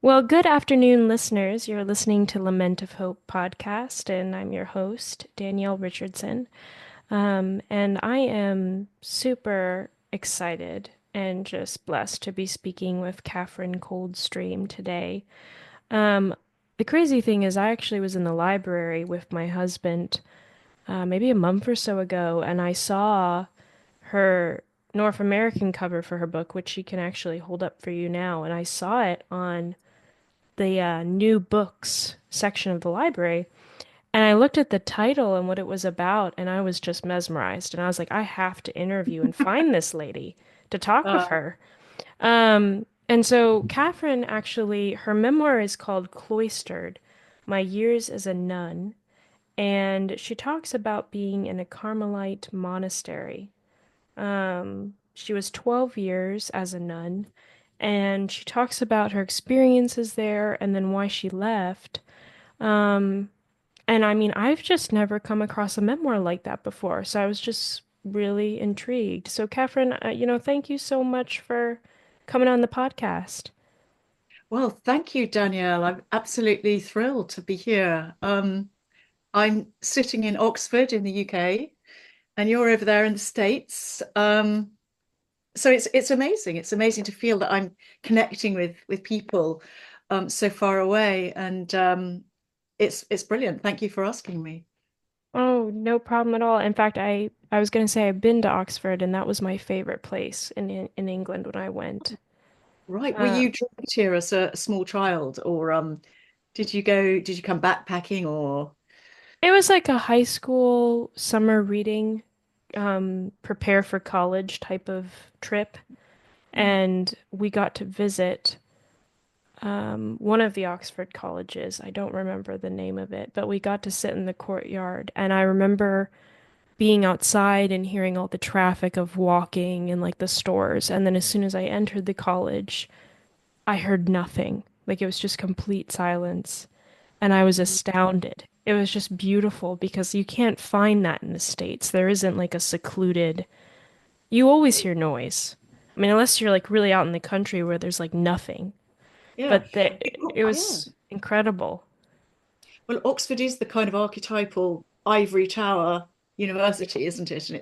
Well, good afternoon, listeners. You're listening to Lament of Hope podcast, and I'm your host, Danielle Richardson. And I am super excited and just blessed to be speaking with Catherine Coldstream today. Um, the crazy thing is, I actually was in the library with my husband maybe a month or so ago, and I saw her North American cover for her book, which she can actually hold up for you now, and I saw it on the new books section of the library. And I looked at the title and what it was about, and I was just mesmerized. And I was like, I have to interview and find this lady to talk with Uh, her. And so Catherine actually, her memoir is called Cloistered, My Years as a Nun. And she talks about being in a Carmelite monastery. She was 12 years as a nun, and she talks about her experiences there and then why she left. Um, and I mean, I've just never come across a memoir like that before, so I was just really intrigued. So, Catherine, thank you so much for coming on the podcast. well, thank you, Danielle. I'm absolutely thrilled to be here. I'm sitting in Oxford in the UK, and you're over there in the States. So it's amazing. It's amazing to feel that I'm connecting with people so far away, and it's brilliant. Thank you for asking me. Oh, no problem at all. In fact, I was going to say I've been to Oxford, and that was my favorite place in England when I went. Right. Were Uh, you dragged here as a small child, or did you come backpacking or it was like a high school summer reading, prepare for college type of trip, and we got to visit one of the Oxford colleges. I don't remember the name of it, but we got to sit in the courtyard, and I remember being outside and hearing all the traffic of walking and like the stores, and then as soon as I entered the college, I heard nothing. Like it was just complete silence. And I was astounded. It was just beautiful because you can't find that in the States. There isn't like a secluded, you always hear noise. I mean, unless you're like really out in the country where there's like nothing. yeah. But it Yeah. was incredible. Well, Oxford is the kind of archetypal ivory tower university, isn't it? And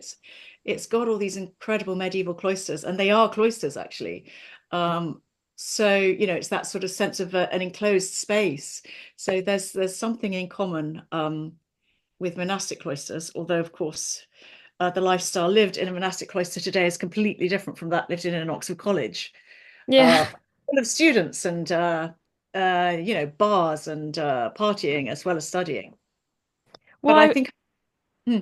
it's got all these incredible medieval cloisters, and they are cloisters actually. Um, so it's that sort of sense of an enclosed space. So there's something in common with monastic cloisters, although of course the lifestyle lived in a monastic cloister today is completely different from that lived in an Oxford college, Yeah. full of students and bars and partying as well as studying. Well, But I think, hmm,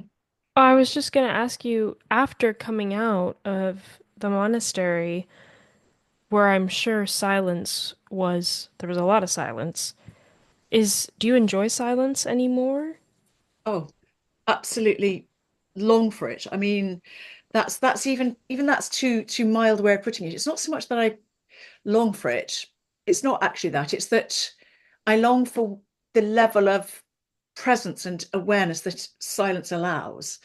I was just gonna ask you, after coming out of the monastery, where I'm sure there was a lot of silence, do you enjoy silence anymore? oh, absolutely long for it. I mean, that's even that's too mild a way of putting it. It's not so much that I long for it. It's not actually that. It's that I long for the level of presence and awareness that silence allows.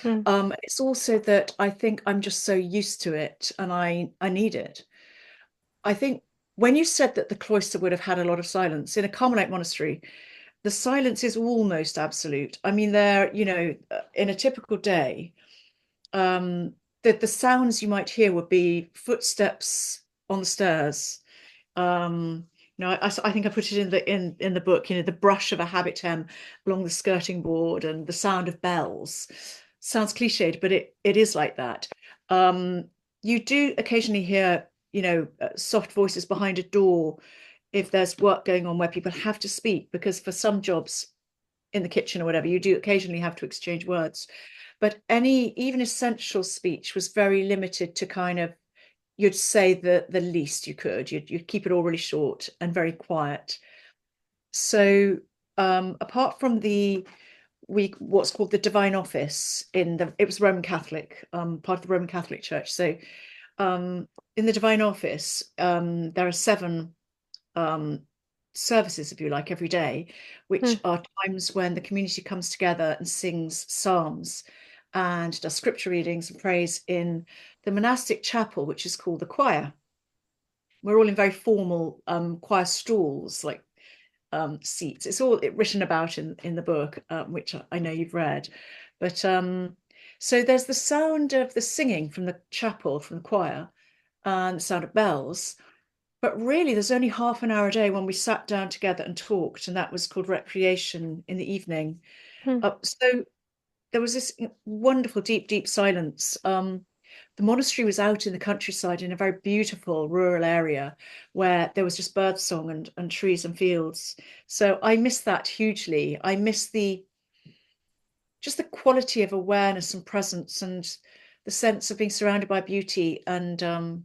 Hmm. It's also that I think I'm just so used to it and I need it. I think when you said that the cloister would have had a lot of silence in a Carmelite monastery, the silence is almost absolute. I mean, in a typical day, the sounds you might hear would be footsteps on the stairs. I think I put it in the book, the brush of a habit hem along the skirting board and the sound of bells. Sounds cliched, but it is like that. Um, you do occasionally hear, soft voices behind a door if there's work going on where people have to speak, because for some jobs in the kitchen or whatever, you do occasionally have to exchange words. But any even essential speech was very limited to kind of you'd say the least you could. You'd keep it all really short and very quiet. So apart from the we what's called the Divine Office it was Roman Catholic, part of the Roman Catholic Church. So um, in the Divine Office, there are seven um, services, if you like, every day, which Hmm. are times when the community comes together and sings psalms and does scripture readings and prays in the monastic chapel, which is called the choir. we're all in very formal choir stalls, like seats. It's all written about in the book, which I know you've read. But so there's the sound of the singing from the chapel, from the choir, and the sound of bells. But really, there's only half an hour a day when we sat down together and talked, and that was called recreation in the evening. Hmm. So there was this wonderful, deep, deep silence. The monastery was out in the countryside in a very beautiful rural area where there was just birdsong and trees and fields. So I miss that hugely. I miss the just the quality of awareness and presence and the sense of being surrounded by beauty and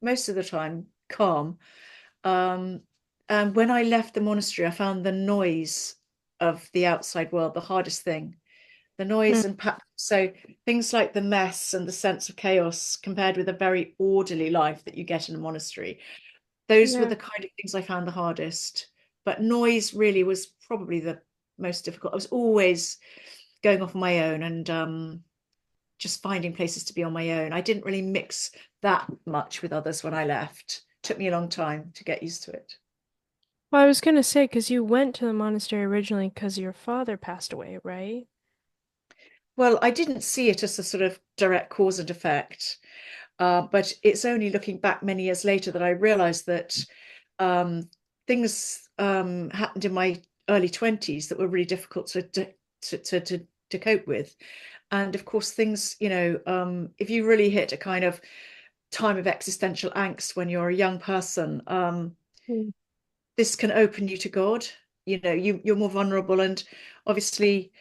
most of the time calm. Um, and when I left the monastery, I found the noise of the outside world the hardest thing. The Hmm. noise and so things like the mess and the sense of chaos compared with a very orderly life that you get in a monastery. Those were Yeah. the kind of things I found the hardest. But noise really was probably the most difficult. I was always going off on my own and just finding places to be on my own. I didn't really mix that much with others when I left. It took me a long time to get used to it. Well, I was gonna say, because you went to the monastery originally because your father passed away, right? Well, I didn't see it as a sort of direct cause and effect. But it's only looking back many years later that I realized that um, things happened in my early 20s that were really difficult to cope with. And of course, things, if you really hit a kind of time of existential angst when you're a young person, Hmm. this can open you to God. You're more vulnerable. And obviously,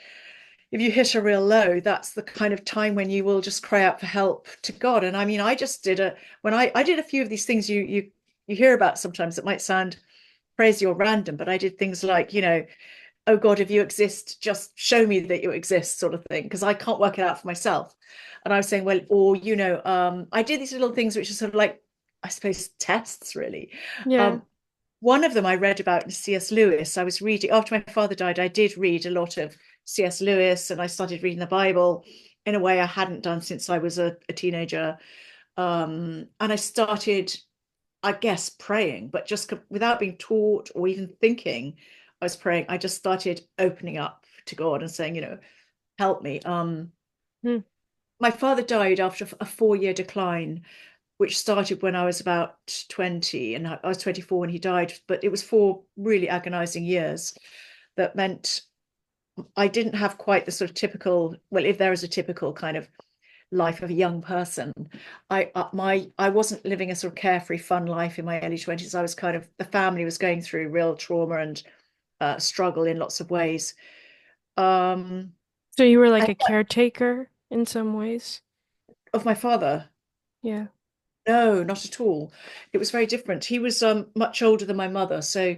if you hit a real low, that's the kind of time when you will just cry out for help to God. And I mean, I just did a when I did a few of these things you hear about sometimes that might sound crazy or random, but I did things like, oh God, if you exist, just show me that you exist, sort of thing, because I can't work it out for myself. And I was saying, well, or I did these little things which are sort of like, I suppose, tests, really. Yeah. Um, one of them I read about in C.S. Lewis. I was reading after my father died. I did read a lot of C.S. Lewis, and I started reading the Bible in a way I hadn't done since I was a teenager. And I started, I guess, praying, but just without being taught or even thinking I was praying. I just started opening up to God and saying, help me. Hmm. My father died after a 4 year decline, which started when I was about 20 and I was 24 when he died. But it was 4 really agonizing years that meant I didn't have quite the sort of typical, well, if there is a typical kind of life of a young person, I wasn't living a sort of carefree, fun life in my early 20s. I was kind of the family was going through real trauma and struggle in lots of ways. Um, So you were like and a caretaker in some ways? of my father, Yeah. no, not at all. It was very different. He was much older than my mother, so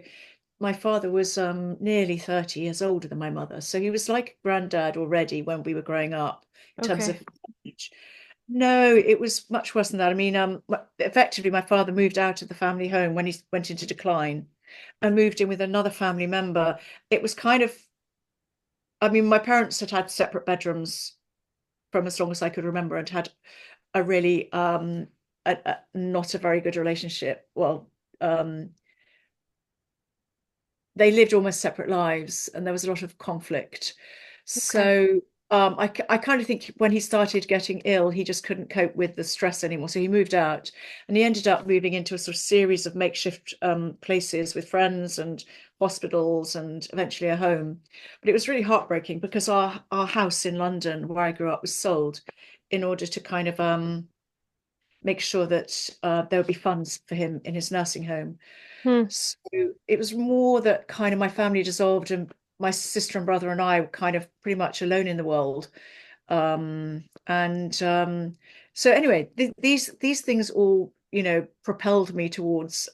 my father was nearly 30 years older than my mother. So he was like a granddad already when we were growing up in terms Okay. of age. No, it was much worse than that. I mean, effectively, my father moved out of the family home when he went into decline and moved in with another family member. It was kind of, I mean, my parents had had separate bedrooms from as long as I could remember and had a really, not a very good relationship. Well, um, they lived almost separate lives and there was a lot of conflict. Okay. So I kind of think when he started getting ill, he just couldn't cope with the stress anymore. So he moved out and he ended up moving into a sort of series of makeshift places with friends and hospitals and eventually a home. But it was really heartbreaking because our house in London, where I grew up, was sold in order to kind of make sure that there would be funds for him in his nursing home. Hmm. So it was more that kind of my family dissolved and my sister and brother and I were kind of pretty much alone in the world. And so anyway, these things all, propelled me towards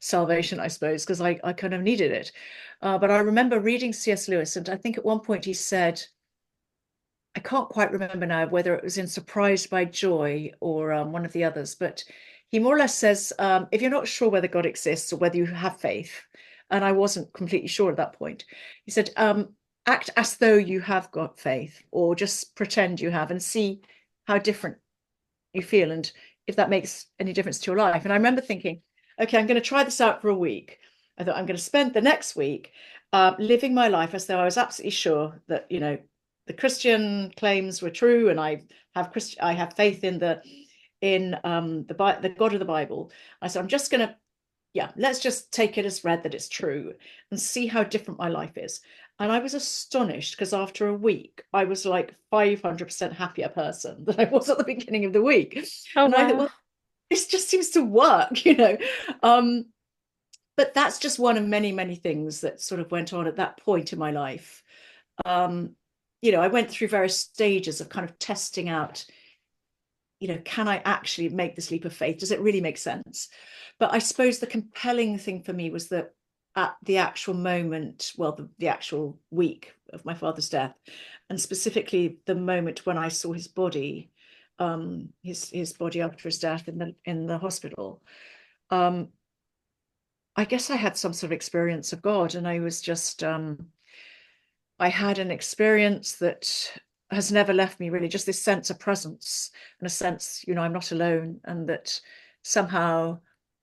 salvation, I suppose, because I kind of needed it. But I remember reading C.S. Lewis, and I think at one point he said, I can't quite remember now whether it was in Surprised by Joy or one of the others, but he more or less says, if you're not sure whether God exists or whether you have faith, and I wasn't completely sure at that point, he said, act as though you have got faith or just pretend you have and see how different you feel and if that makes any difference to your life. And I remember thinking, okay, I'm going to try this out for a week. I thought I'm going to spend the next week living my life as though I was absolutely sure that, the Christian claims were true, and I have faith in the God of the Bible. I said, I'm just going to, yeah, let's just take it as read that it's true and see how different my life is. And I was astonished because after a week, I was like 500% happier person than I was at the beginning of the week. Oh, And I thought, wow. well, this just seems to work. Um, but that's just one of many, many things that sort of went on at that point in my life. Um, I went through various stages of kind of testing out, can I actually make this leap of faith? Does it really make sense? But I suppose the compelling thing for me was that at the actual moment, well, the actual week of my father's death, and specifically the moment when I saw his body, his body after his death in the hospital, um, I guess I had some sort of experience of God, and I had an experience that has never left me really, just this sense of presence and a sense, I'm not alone, and that somehow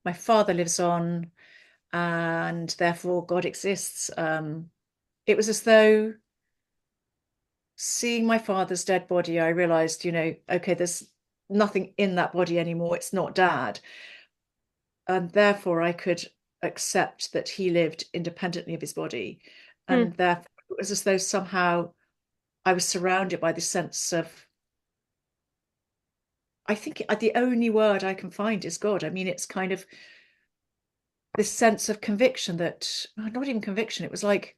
my father lives on and therefore God exists. It was as though seeing my father's dead body, I realized, okay, there's nothing in that body anymore. It's not dad. And therefore I could accept that he lived independently of his body. Hmm. And therefore it was as though somehow I was surrounded by this sense of, I think the only word I can find is God. I mean, it's kind of this sense of conviction that, not even conviction, it was like,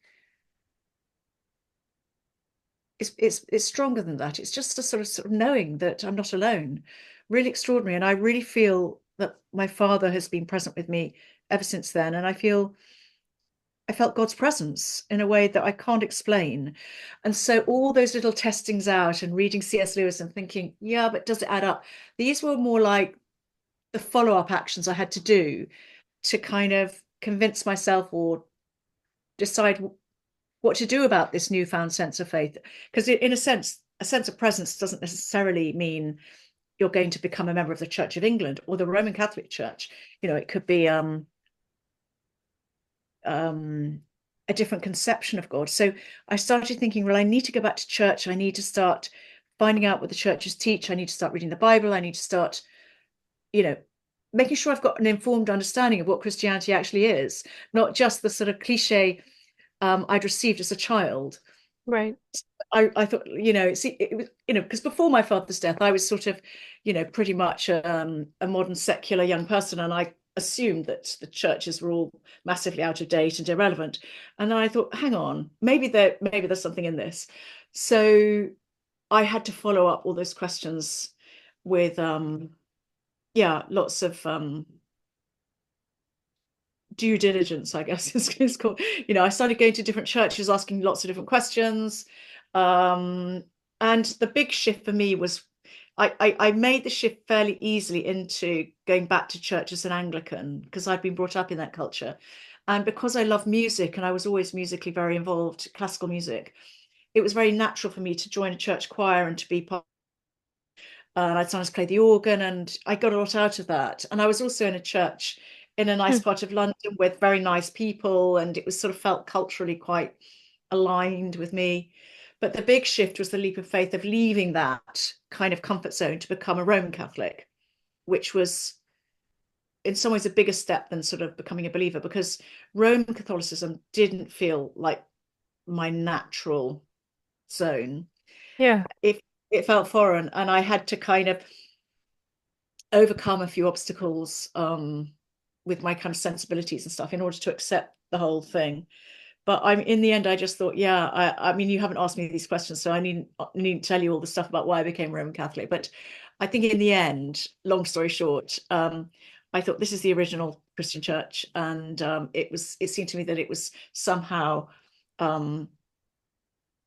it's stronger than that. It's just a sort of knowing that I'm not alone. Really extraordinary. And I really feel that my father has been present with me ever since then. And I felt God's presence in a way that I can't explain. And so all those little testings out and reading C.S. Lewis and thinking, yeah, but does it add up? These were more like the follow-up actions I had to do to kind of convince myself or decide what to do about this newfound sense of faith. Because in a sense of presence doesn't necessarily mean you're going to become a member of the Church of England or the Roman Catholic Church. It could be um, a different conception of God. So I started thinking, well, I need to go back to church. I need to start finding out what the churches teach. I need to start reading the Bible. I need to start, you know, making sure I've got an informed understanding of what Christianity actually is, not just the sort of cliche I'd received as a child. Right. I thought, it was, because before my father's death, I was sort of, pretty much a modern secular young person, and I assumed that the churches were all massively out of date and irrelevant. And then I thought, hang on, maybe there's something in this. So I had to follow up all those questions with, yeah, lots of due diligence, I guess is called. I started going to different churches, asking lots of different questions. Um, and the big shift for me was I made the shift fairly easily into going back to church as an Anglican because I'd been brought up in that culture. And because I love music and I was always musically very involved, classical music, it was very natural for me to join a church choir and to be part. And I'd sometimes play the organ, and I got a lot out of that. And I was also in a church in a nice Hmm. part of London with very nice people, and it was sort of felt culturally quite aligned with me. But the big shift was the leap of faith of leaving that kind of comfort zone to become a Roman Catholic, which was in some ways a bigger step than sort of becoming a believer, because Roman Catholicism didn't feel like my natural zone. Yeah. It felt foreign, and I had to kind of overcome a few obstacles with my kind of sensibilities and stuff in order to accept the whole thing. But I'm in the end, I just thought, yeah, I mean, you haven't asked me these questions, so I need to tell you all the stuff about why I became Roman Catholic. But I think in the end, long story short, I thought this is the original Christian church, and it seemed to me that it was somehow um,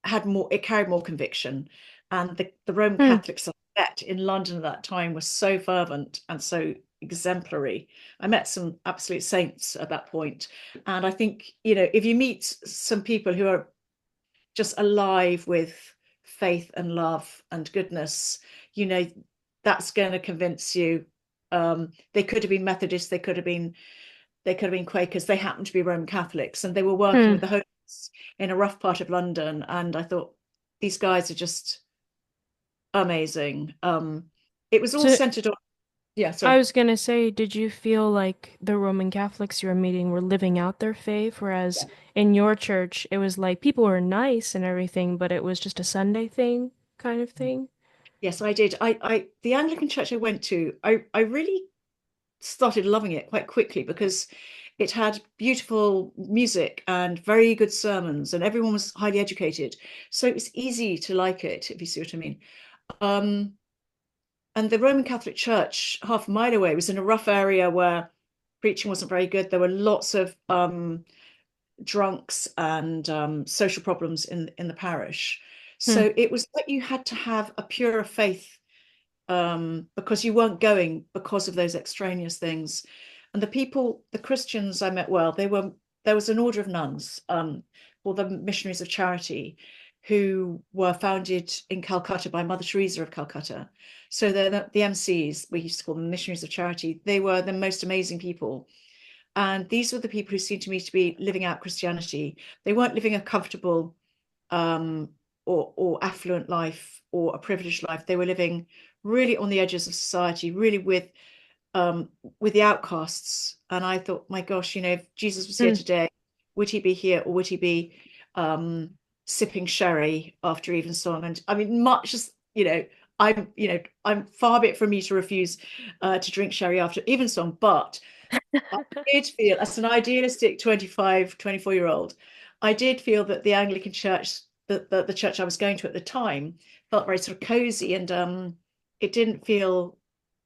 it carried more conviction. And the Roman Hmm. Catholics I met in London at that time were so fervent and so exemplary. I met some absolute saints at that point. And I think, if you meet some people who are just alive with faith and love and goodness, you know, that's going to convince you They could have been Methodists, they could have been Quakers. They happened to be Roman Catholics, and they were working with Hmm. the homeless in a rough part of London. And I thought, these guys are just amazing. It was all So centered on, yeah, I sorry. was gonna say, did you feel like the Roman Catholics you were meeting were living out their faith, whereas in your church it was like people were nice and everything, but it was just a Sunday thing kind of thing? Yes, I did. The Anglican church I went to, I really started loving it quite quickly because it had beautiful music and very good sermons, and everyone was highly educated. So it was easy to like it, if you see what I mean. Um, and the Roman Catholic Church, half a mile away, was in a rough area where preaching wasn't very good. There were lots of drunks and social problems in the parish. Hmm. So it was like you had to have a purer faith, because you weren't going because of those extraneous things. And the people, the Christians I met, well, there was an order of nuns, called the Missionaries of Charity, who were founded in Calcutta by Mother Teresa of Calcutta. So they're the MCs, we used to call them Missionaries of Charity. They were the most amazing people. And these were the people who seemed to me to be living out Christianity. They weren't living a comfortable, um, or affluent life or a privileged life. They were living really on the edges of society, really with the outcasts. And I thought, my gosh, if Jesus was here Hmm. today, would he be here, or would he be um, sipping sherry after evensong? And I mean, much as I'm far be it from me to refuse to drink sherry after evensong, but I did feel, as an idealistic 25, 24-year-old, I did feel that the Anglican church, the church I was going to at the time, felt very sort of cozy, and it didn't feel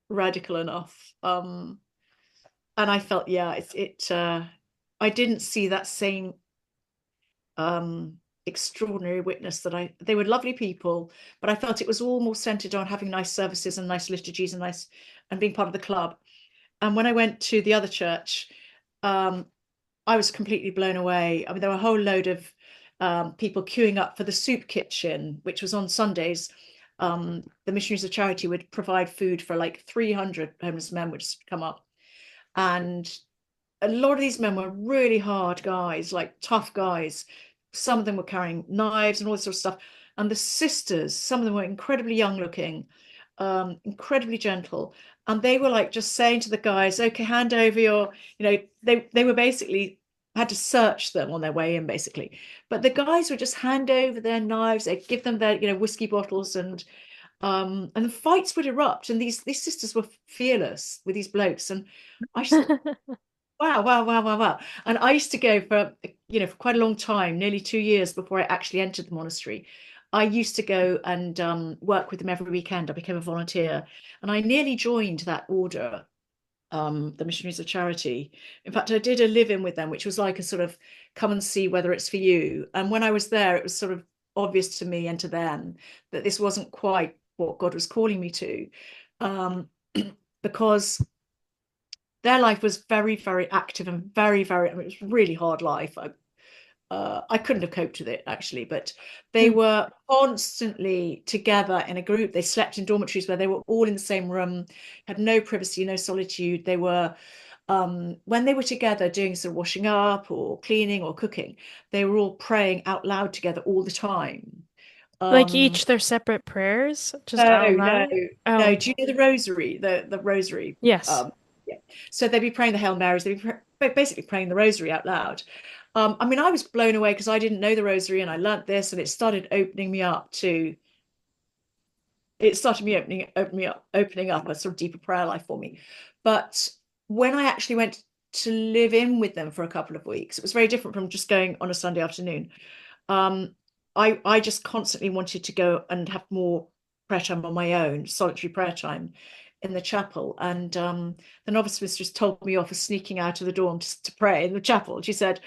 radical enough. And I felt, yeah, I didn't see that same um, extraordinary witness they were lovely people, but I felt it was all more centered on having nice services and nice liturgies and being part of the club. And when I went to the other church, um, I was completely blown away. I mean, there were a whole load of people queuing up for the soup kitchen, which was on Sundays. The Missionaries of Charity would provide food for like 300 homeless men, would come up. And a lot of these men were really hard guys, like tough guys. Some of them were carrying knives and all this sort of stuff. And the sisters, some of them were incredibly young looking, incredibly gentle. And they were like just saying to the guys, okay, hand over your, they were basically had to search them on their way in, basically. But the guys would just hand over their knives, they'd give them their, whiskey bottles, and the fights would erupt. And these sisters were fearless with these blokes. And I just thought, wow, wow, wow, wow, wow. And I used to go for quite a long time, nearly 2 years before I actually entered the monastery. I used to go and work with them every weekend. I became a volunteer, and I nearly joined that order, the Missionaries of Charity. In fact, I did a live-in with them, which was like a sort of come and see whether it's for you. And when I was there, it was sort of obvious to me and to them that this wasn't quite what God was calling me to, um, because their life was very, very active and very, very, I mean, it was a really hard life. I couldn't have coped with it actually, but they Hmm. were constantly together in a group. They slept in dormitories where they were all in the same room, had no privacy, no solitude. They were, when they were together doing sort of washing up or cleaning or cooking, they were all praying out loud together all the time. Like Um, each their separate prayers, just no, out no, loud? no. Oh, Do you know the rosary? The rosary. yes. Yeah. So they'd be praying the Hail Marys. They'd be basically praying the rosary out loud. I mean, I was blown away because I didn't know the rosary, and I learnt this, and it started opening me up to. It started me opening up a sort of deeper prayer life for me. But when I actually went to live in with them for a couple of weeks, it was very different from just going on a Sunday afternoon. um, I just constantly wanted to go and have more prayer time on my own, solitary prayer time in the chapel. And the novice mistress told me off for sneaking out of the dorm to pray in the chapel. She said,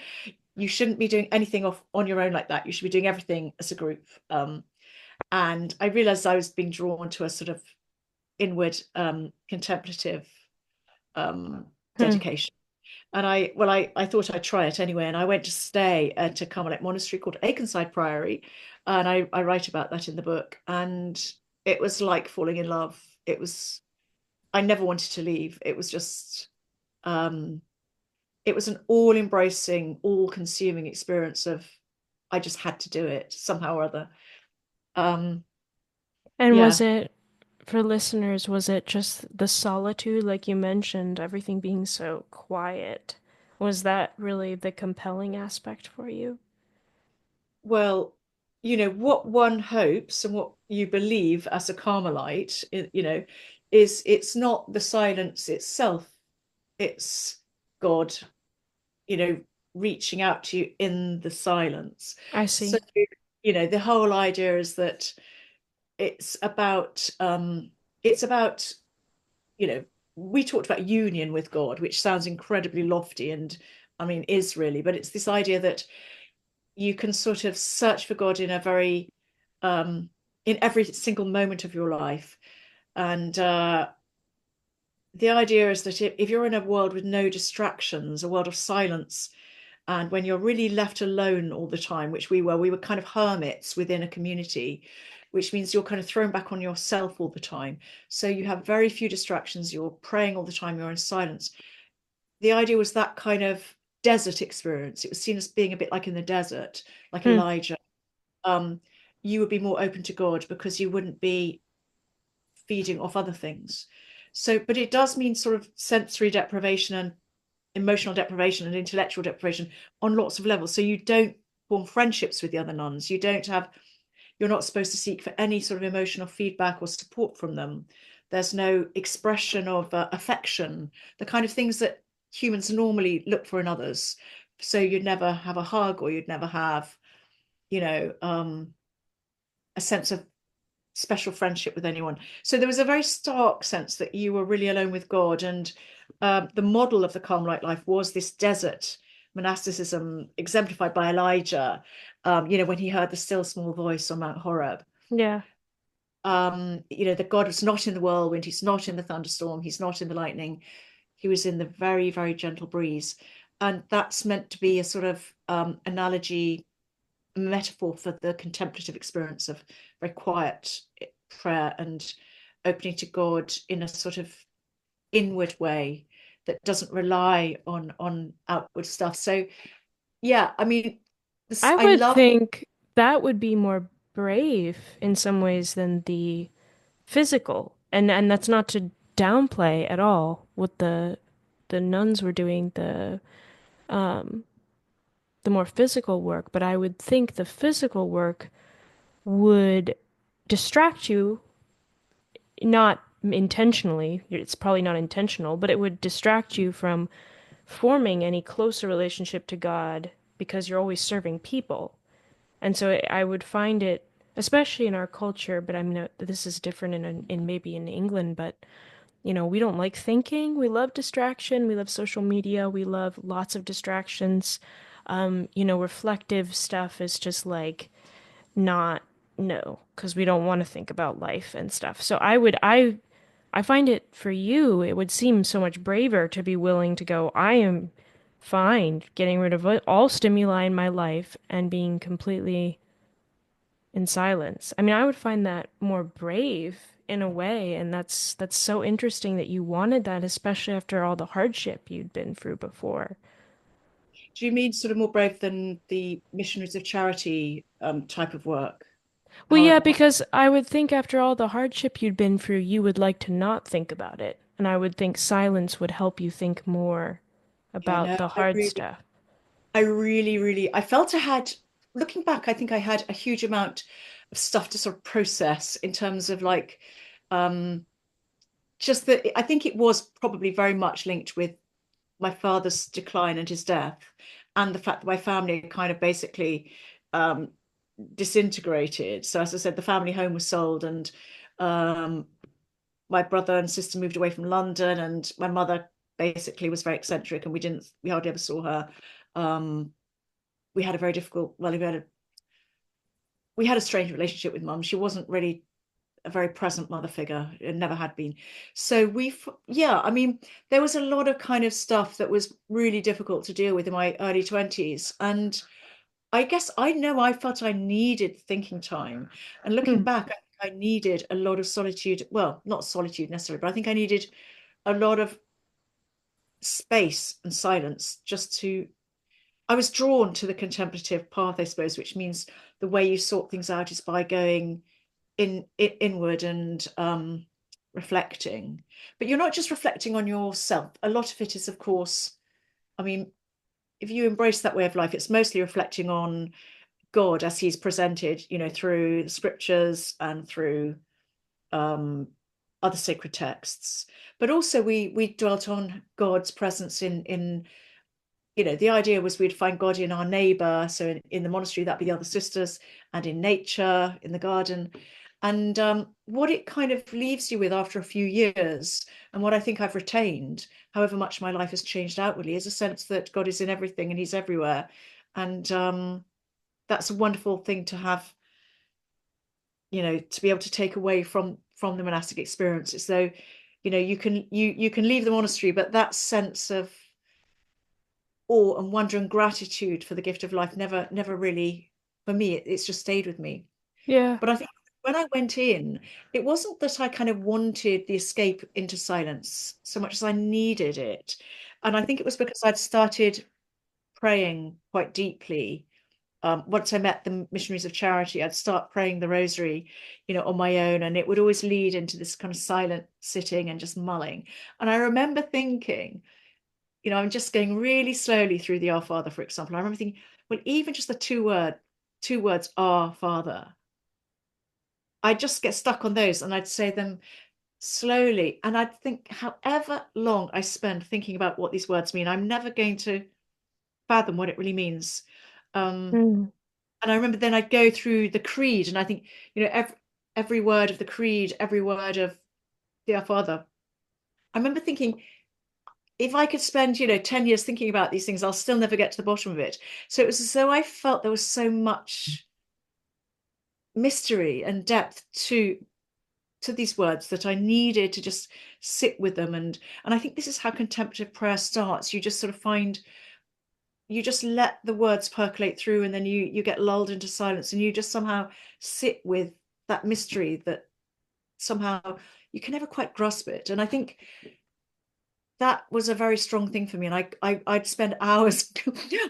"You shouldn't be doing anything off on your own like that. You should be doing everything as a group." And I realized I was being drawn to a sort of inward, contemplative Hmm. dedication. And I thought I'd try it anyway. And I went to stay at a Carmelite monastery called Akenside Priory. And I write about that in the book. And it was like falling in love. It was I never wanted to leave. It was just um, it was an all-embracing, all-consuming experience of I just had to do it somehow or other. Um, And was yeah. it, for listeners, was it just the solitude, like you mentioned, everything being so quiet? Was that really the compelling aspect for you? Well, what one hopes and what you believe as a Carmelite, is it's not the silence itself, it's God, you know, reaching out to you in the silence. I So, see. the whole idea is that it's about it's about, you know, we talked about union with God, which sounds incredibly lofty and I mean is really, but it's this idea that you can sort of search for God in a very in every single moment of your life. And the idea is that if you're in a world with no distractions, a world of silence, and when you're really left alone all the time, which we were kind of hermits within a community, which means you're kind of thrown back on yourself all the time. So you have very few distractions, you're praying all the time, you're in silence. The idea was that kind of desert experience. It was seen as being a bit like in the desert, like Hmm. Elijah. um, you would be more open to God because you wouldn't be feeding off other things. So, but it does mean sort of sensory deprivation and emotional deprivation and intellectual deprivation on lots of levels. So you don't form friendships with the other nuns. You're not supposed to seek for any sort of emotional feedback or support from them. There's no expression of affection, the kind of things that humans normally look for in others. So you'd never have a hug or you'd never have, you know, a sense of special friendship with anyone. So there was a very stark sense that you were really alone with God. And the model of the Carmelite life was this desert monasticism exemplified by Elijah, when he heard the still small voice on Mount Horeb. Yeah. That God was not in the whirlwind, he's not in the thunderstorm, he's not in the lightning. He was in the very, very gentle breeze. And that's meant to be a sort of analogy, metaphor for the contemplative experience of very quiet prayer and opening to God in a sort of inward way that doesn't rely on outward stuff. So yeah, I mean, this I I would love. think that would be more brave in some ways than the physical. And that's not to downplay at all what the nuns were doing, um the more physical work, but I would think the physical work would distract you, not intentionally. It's probably not intentional, but it would distract you from forming any closer relationship to God because you're always serving people. And so I would find it, especially in our culture, but I mean, this is different in maybe in England, but we don't like thinking. We love distraction. We love social media. We love lots of distractions. Reflective stuff is just like not no, because we don't want to think about life and stuff. So I find it for you, it would seem so much braver to be willing to go, I am fine getting rid of all stimuli in my life and being completely in silence. I mean, I would find that more brave in a way, and that's so interesting that you wanted that, especially after all the hardship you'd been through before. Do you mean sort of more brave than the missionaries of charity type of work? Well, yeah, How because I would think after all the hardship you'd been through, you would like to not think about it. And I would think silence would help you think more Yeah, about no, the hard stuff. I really, really, I felt I had, looking back, I think I had a huge amount of stuff to sort of process in terms of like, um, just that I think it was probably very much linked with my father's decline and his death, and the fact that my family kind of basically um, disintegrated. So, as I said, the family home was sold, and um, my brother and sister moved away from London, and my mother basically was very eccentric, and we hardly ever saw her. Um, we had a very difficult, well, we had a strange relationship with mum. She wasn't really a very present mother figure. It never had been. So yeah, I mean, there was a lot of kind of stuff that was really difficult to deal with in my early 20s. And I guess I know I felt I needed thinking time. And looking Hmm. back, I needed a lot of solitude. Well, not solitude necessarily, but I think I needed a lot of space and silence just to. I was drawn to the contemplative path, I suppose, which means the way you sort things out is by going inward and reflecting. But you're not just reflecting on yourself. A lot of it is, of course, I mean, if you embrace that way of life, it's mostly reflecting on God as he's presented, through the scriptures and through um, other sacred texts. But also we dwelt on God's presence in the idea was we'd find God in our neighbor. So in the monastery, that'd be the other sisters, and in nature, in the garden. And what it kind of leaves you with after a few years, and what I think I've retained, however much my life has changed outwardly, is a sense that God is in everything and he's everywhere. And that's a wonderful thing to have, to be able to take away from the monastic experience. It's though, you can leave the monastery, but that sense of awe and wonder and gratitude for the gift of life never really, for me, it's just stayed with me. Yeah. But I think when I went in, it wasn't that I kind of wanted the escape into silence so much as I needed it. And I think it was because I'd started praying quite deeply. Once I met the missionaries of charity, I'd start praying the rosary, on my own, and it would always lead into this kind of silent sitting and just mulling. And I remember thinking, I'm just going really slowly through the Our Father, for example. I remember thinking, well, even just the two words, Our Father, I'd just get stuck on those and I'd say them slowly. And I'd think, however long I spend thinking about what these words mean, I'm never going to fathom what it really means. Um, Mm. and I remember then I'd go through the creed, and I think, every word of the creed, every word of the Our Father. I remember thinking, if I could spend, 10 years thinking about these things, I'll still never get to the bottom of it. So it was as though I felt there was so much mystery and depth to these words that I needed to just sit with them. And I think this is how contemplative prayer starts. You just sort of find, you just let the words percolate through, and then you get lulled into silence, and you just somehow sit with that mystery that somehow you can never quite grasp it. And I think that was a very strong thing for me. And I'd spend hours.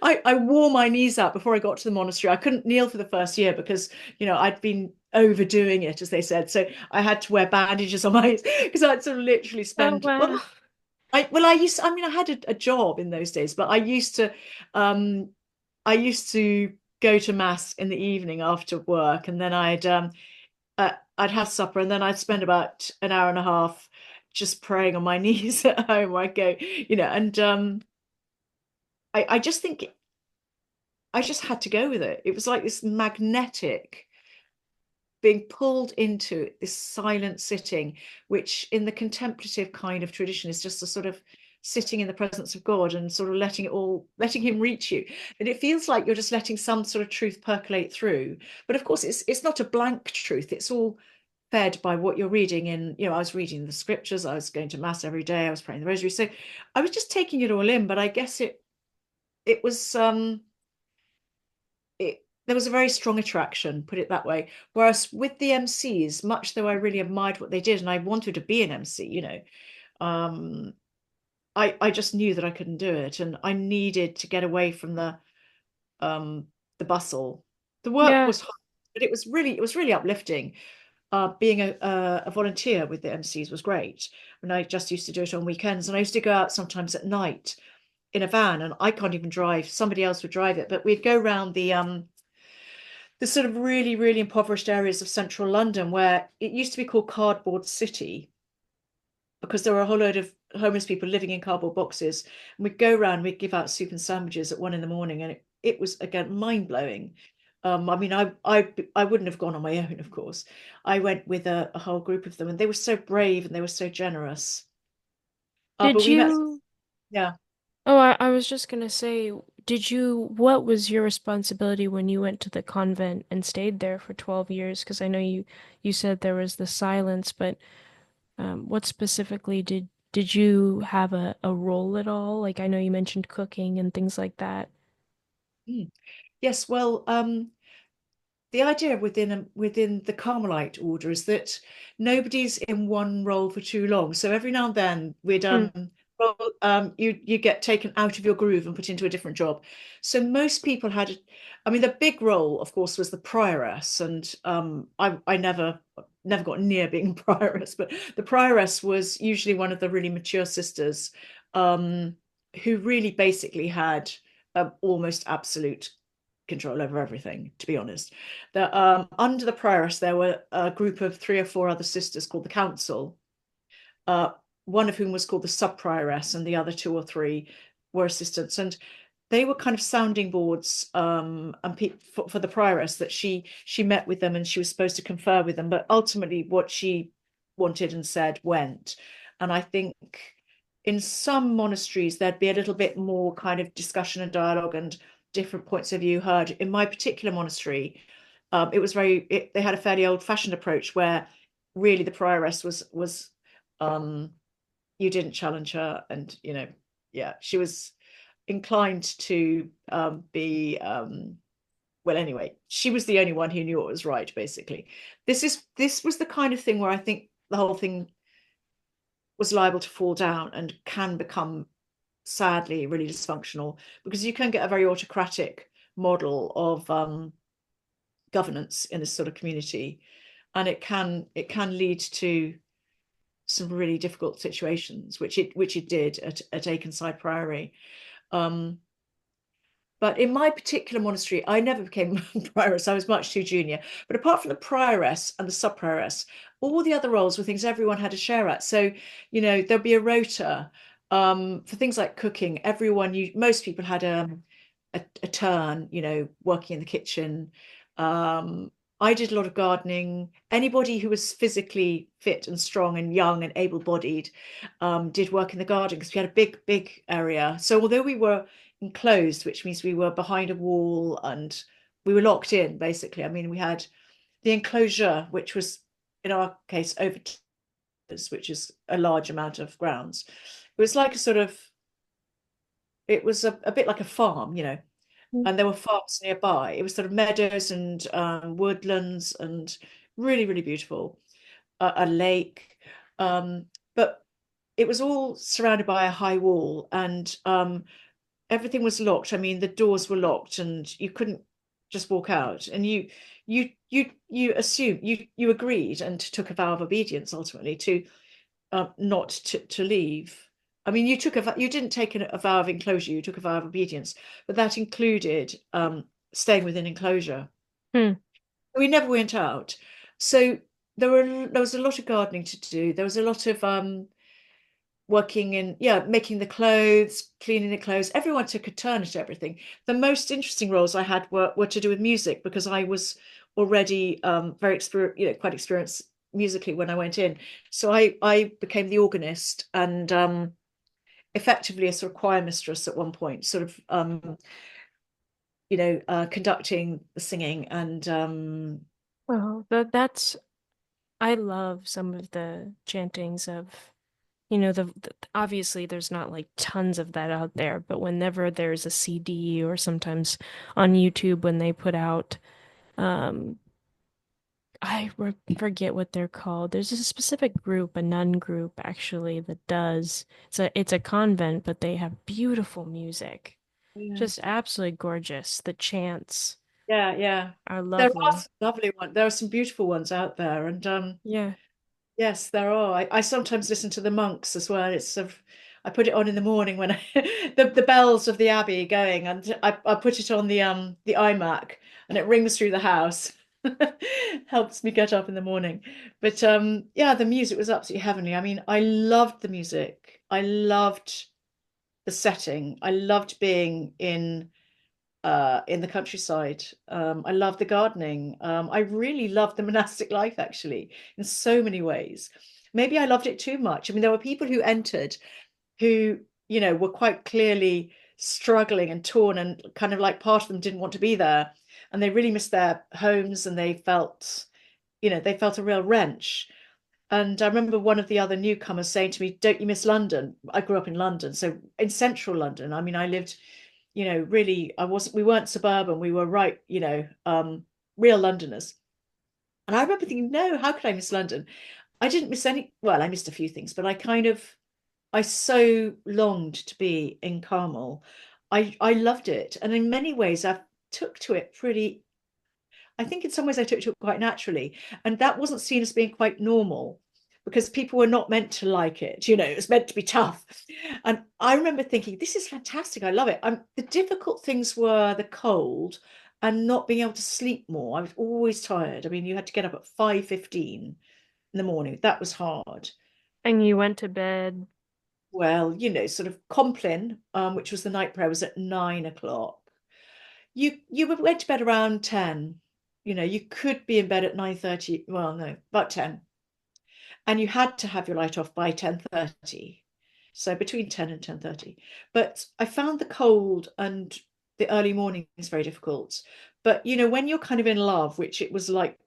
I wore my knees out before I got to the monastery. I couldn't kneel for the first year because, I'd been overdoing it, as they said. So I had to wear bandages on my, because I'd sort of literally Oh, spend, well, wow. I mean, I had a job in those days, but um, I used to go to mass in the evening after work, and then I'd have supper, and then I'd spend about an hour and a half just praying on my knees at home. Where I go, and I just think I just had to go with it. It was like this magnetic being pulled into this silent sitting, which in the contemplative kind of tradition is just a sort of sitting in the presence of God and sort of letting him reach you. And it feels like you're just letting some sort of truth percolate through. But of course, it's not a blank truth. It's all fed by what you're reading in, I was reading the scriptures, I was going to mass every day, I was praying the rosary. So I was just taking it all in, but I guess it was there was a very strong attraction, put it that way. Whereas with the MCs, much though I really admired what they did and I wanted to be an MC, um, I just knew that I couldn't do it, and I needed to get away from um, the bustle. The work Yeah. was hard, but it was really uplifting. Being a volunteer with the MCs was great. And I just used to do it on weekends, and I used to go out sometimes at night in a van, and I can't even drive. Somebody else would drive it, but we'd go around the sort of really, really impoverished areas of central London where it used to be called Cardboard City because there were a whole load of homeless people living in cardboard boxes. And we'd go around, we'd give out soup and sandwiches at 1 in the morning, and it was again mind blowing. I mean, I wouldn't have gone on my own, of course. I went with a whole group of them, and they were so brave and they were so generous. But Did we met, you? yeah. Oh, I was just gonna say, what was your responsibility when you went to the convent and stayed there for 12 years? Because I know you said there was the silence, but what specifically did you have a role at all? Like I know you mentioned cooking and things like that. Mm. Yes, well, the idea within the Carmelite order is that nobody's in one role for too long. So every now and then we'd Mm, well, you get taken out of your groove and put into a different job. So most people had, I mean, the big role, of course, was the prioress, and I never got near being prioress, but the prioress was usually one of the really mature sisters, um, who really basically had almost absolute control over everything, to be honest. Under the prioress, there were a group of three or four other sisters called the council, uh, one of whom was called the sub-prioress, and the other two or three were assistants. And they were kind of sounding boards, and for the prioress, that she met with them and she was supposed to confer with them. But ultimately, what she wanted and said went. And I think in some monasteries, there'd be a little bit more kind of discussion and dialogue and different points of view heard. In my particular monastery, they had a fairly old-fashioned approach where really the prioress was um, you didn't challenge her, and yeah, she was inclined to be well, anyway, she was the only one who knew what was right, basically. This was the kind of thing where I think the whole thing was liable to fall down and can become sadly really dysfunctional, because you can get a very autocratic model of governance in this sort of community, and it can lead to some really difficult situations, which it did at Akenside Priory. Um, but in my particular monastery, I never became prioress. I was much too junior. But apart from the prioress and the sub prioress, all the other roles were things everyone had a share at. So, there'd be a rota for things like cooking. Most people had a turn, working in the kitchen. Um, I did a lot of gardening. Anybody who was physically fit and strong and young and able-bodied did work in the garden, because we had a big, big area. So although we were enclosed, which means we were behind a wall and we were locked in, basically. I mean, we had the enclosure, which was in our case over, which is a large amount of grounds. It was like a sort of, it was a bit like a farm, mm. and there were farms nearby. It was sort of meadows and woodlands, and really, really beautiful. A lake, but it was all surrounded by a high wall, and everything was locked. I mean, the doors were locked, and you couldn't just walk out. And you assume you agreed and took a vow of obedience ultimately to not to leave. I mean, you didn't take a vow of enclosure. You took a vow of obedience, but that included staying within enclosure. Hmm. We never went out, so there was a lot of gardening to do. There was a lot of working in, yeah, making the clothes, cleaning the clothes. Everyone took a turn at everything. The most interesting roles I had were to do with music, because I was already quite experienced musically when I went in. So I became the organist, and effectively a sort of choir mistress at one point, sort of conducting the singing, and Well, that's I love some of the chantings of, obviously there's not like tons of that out there, but whenever there's a CD or sometimes on YouTube when they put out, um, forget what they're called. There's a specific group, a nun group actually, that does. It's a convent, but they have beautiful music, yeah, just absolutely gorgeous. The chants yeah, yeah. are There are lovely. some lovely ones. There are some beautiful ones out there, and Yeah. yes, there are. I sometimes listen to the monks as well. It's sort of, I put it on in the morning when the bells of the abbey going, and I put it on the iMac, and it rings through the house. Helps me get up in the morning. But yeah, the music was absolutely heavenly. I mean, I loved the music. I loved the setting. I loved being in the countryside. I love the gardening. I really loved the monastic life, actually, in so many ways. Maybe I loved it too much. I mean, there were people who entered who, were quite clearly struggling and torn, and kind of like part of them didn't want to be there. And they really missed their homes, and they felt a real wrench. And I remember one of the other newcomers saying to me, "Don't you miss London?" I grew up in London, so in central London. I mean, I lived, really, we weren't suburban. We were right, real Londoners. And I remember thinking, no, how could I miss London? I didn't miss any, well, I missed a few things, but I so longed to be in Carmel. I loved it. And in many ways, I took to it pretty, I think in some ways I took to it quite naturally. And that wasn't seen as being quite normal because people were not meant to like it. It was meant to be tough. And I remember thinking, this is fantastic. I love it. The difficult things were the cold and not being able to sleep more. I was always tired. I mean, you had to get up at 5:15 in the morning. That was hard. And you went to bed. Well, sort of Compline, which was the night prayer, was at 9 o'clock. You went to bed around 10. You could be in bed at 9:30. Well, no, about 10. And you had to have your light off by 10:30. So between 10 and 10:30. But I found the cold and the early mornings very difficult. But when you're kind of in love, which it was like,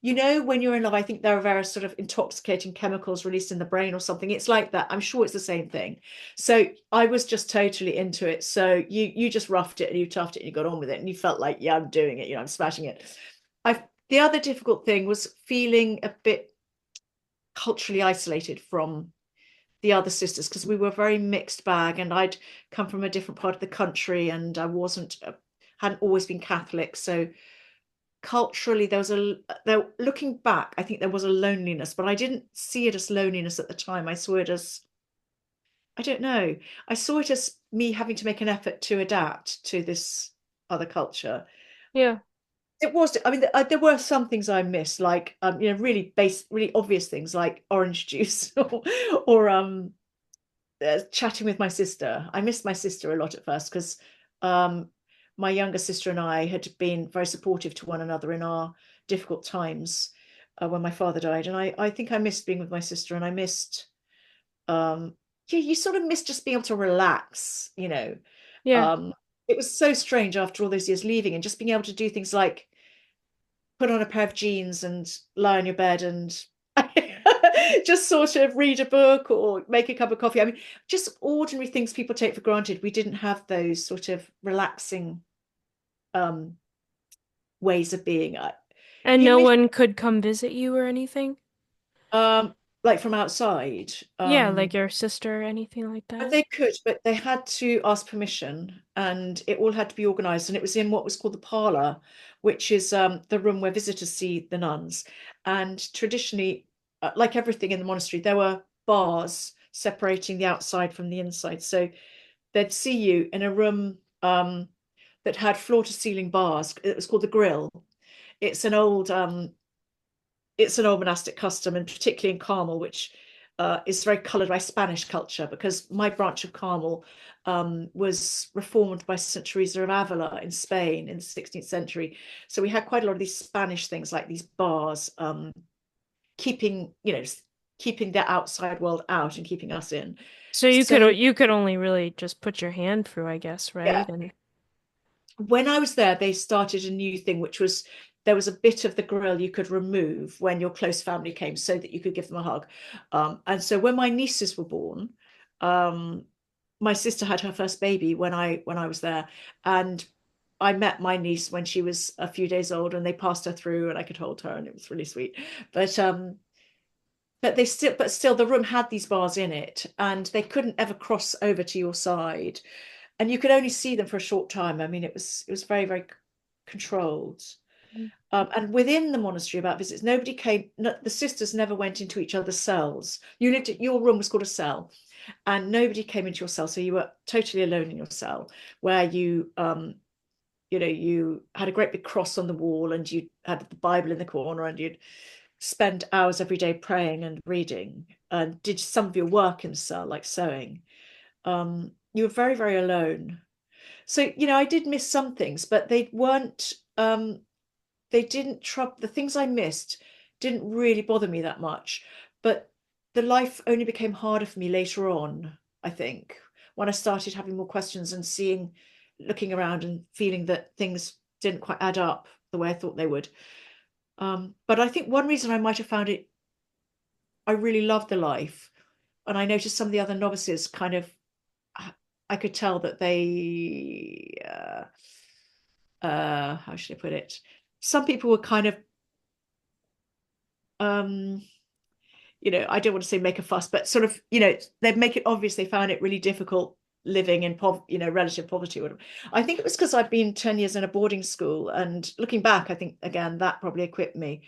when you're in love, I think there are various sort of intoxicating chemicals released in the brain or something. It's like that. I'm sure it's the same thing. So I was just totally into it. So you just roughed it and you toughed it and you got on with it and you felt like, yeah, I'm doing it, I'm smashing it. I The other difficult thing was feeling a bit culturally isolated from the other sisters because we were a very mixed bag and I'd come from a different part of the country and I wasn't hadn't always been Catholic, so culturally looking back, I think there was a loneliness, but I didn't see it as loneliness at the time. I saw it as, I don't know, I saw it as me having to make an effort to adapt to this other culture. Yeah. It was, I mean, there were some things I missed, like really really obvious things like orange juice or chatting with my sister. I missed my sister a lot at first because um, my younger sister and I had been very supportive to one another in our difficult times when my father died. And I think I missed being with my sister and I missed, yeah, you sort of miss just being able to relax. Yeah. Um, it was so strange after all those years leaving and just being able to do things like put on a pair of jeans and lie on your bed and just sort of read a book or make a cup of coffee. I mean, just ordinary things people take for granted. We didn't have those sort of relaxing um, ways of being. And You no miss one could come visit you or anything? um, like from outside. Yeah, like your sister or anything like But that? they could, but they had to ask permission, and it all had to be organised. And it was in what was called the parlour, which is the room where visitors see the nuns. And traditionally, like everything in the monastery, there were bars separating the outside from the inside. So they'd see you in a room that had floor-to-ceiling bars. It was called the grill. It's an old it's an old monastic custom, and particularly in Carmel, which is very coloured by Spanish culture, because my branch of Carmel was reformed by St. Teresa of Avila in Spain in the 16th century. So we had quite a lot of these Spanish things like these bars, keeping, keeping the outside world out and keeping us in. So So you could only really just put your hand through, I guess, yeah, right? And when I was there, they started a new thing, which was there was a bit of the grill you could remove when your close family came so that you could give them a hug. And so when my nieces were born, um, my sister had her first baby when I was there. And I met my niece when she was a few days old and they passed her through and I could hold her and it was really sweet. But still the room had these bars in it and they couldn't ever cross over to your side and you could only see them for a short time. I mean, it was very, very controlled. And within the monastery about visits, nobody came. No, the sisters never went into each other's cells. Your room was called a cell, and nobody came into your cell, so you were totally alone in your cell, where you had a great big cross on the wall, and you had the Bible in the corner, and you'd spend hours every day praying and reading, and did some of your work in the cell, like sewing. You were very, very alone. So, I did miss some things, but they didn't trouble the things I missed didn't really bother me that much. But the life only became harder for me later on, I think, when I started having more questions and looking around and feeling that things didn't quite add up the way I thought they would. But I think one reason I might have found it, I really loved the life. And I noticed some of the other novices kind of, I could tell that they, how should I put it? some people were kind of, um, I don't want to say make a fuss, but sort of, they'd make it obvious they found it really difficult living in relative poverty. I think it was because I'd been 10 years in a boarding school, and looking back, I think again that probably equipped me.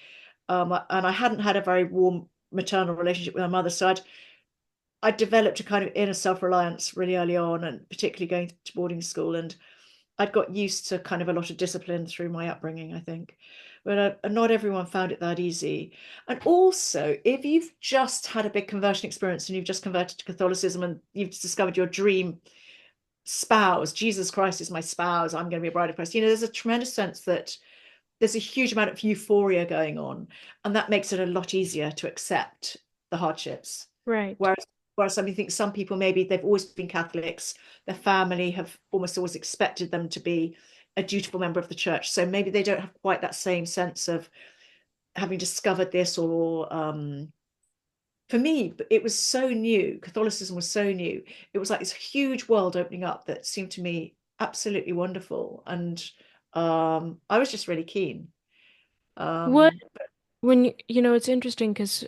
And I hadn't had a very warm maternal relationship with my mother, so I'd developed a kind of inner self-reliance really early on, and particularly going to boarding school, and I'd got used to kind of a lot of discipline through my upbringing, I think. But not everyone found it that easy. And also, if you've just had a big conversion experience and you've just converted to Catholicism and you've discovered your dream spouse, Jesus Christ is my spouse, I'm going to be a bride of Christ, there's a tremendous sense that there's a huge amount of euphoria going on, and that makes it a lot easier to accept the hardships. Right. Whereas I think some people, maybe they've always been Catholics, their family have almost always expected them to be a dutiful member of the church, so maybe they don't have quite that same sense of having discovered this, or for me, it was so new. Catholicism was so new. It was like this huge world opening up that seemed to me absolutely wonderful, and I was just really keen. What Um, when it's interesting because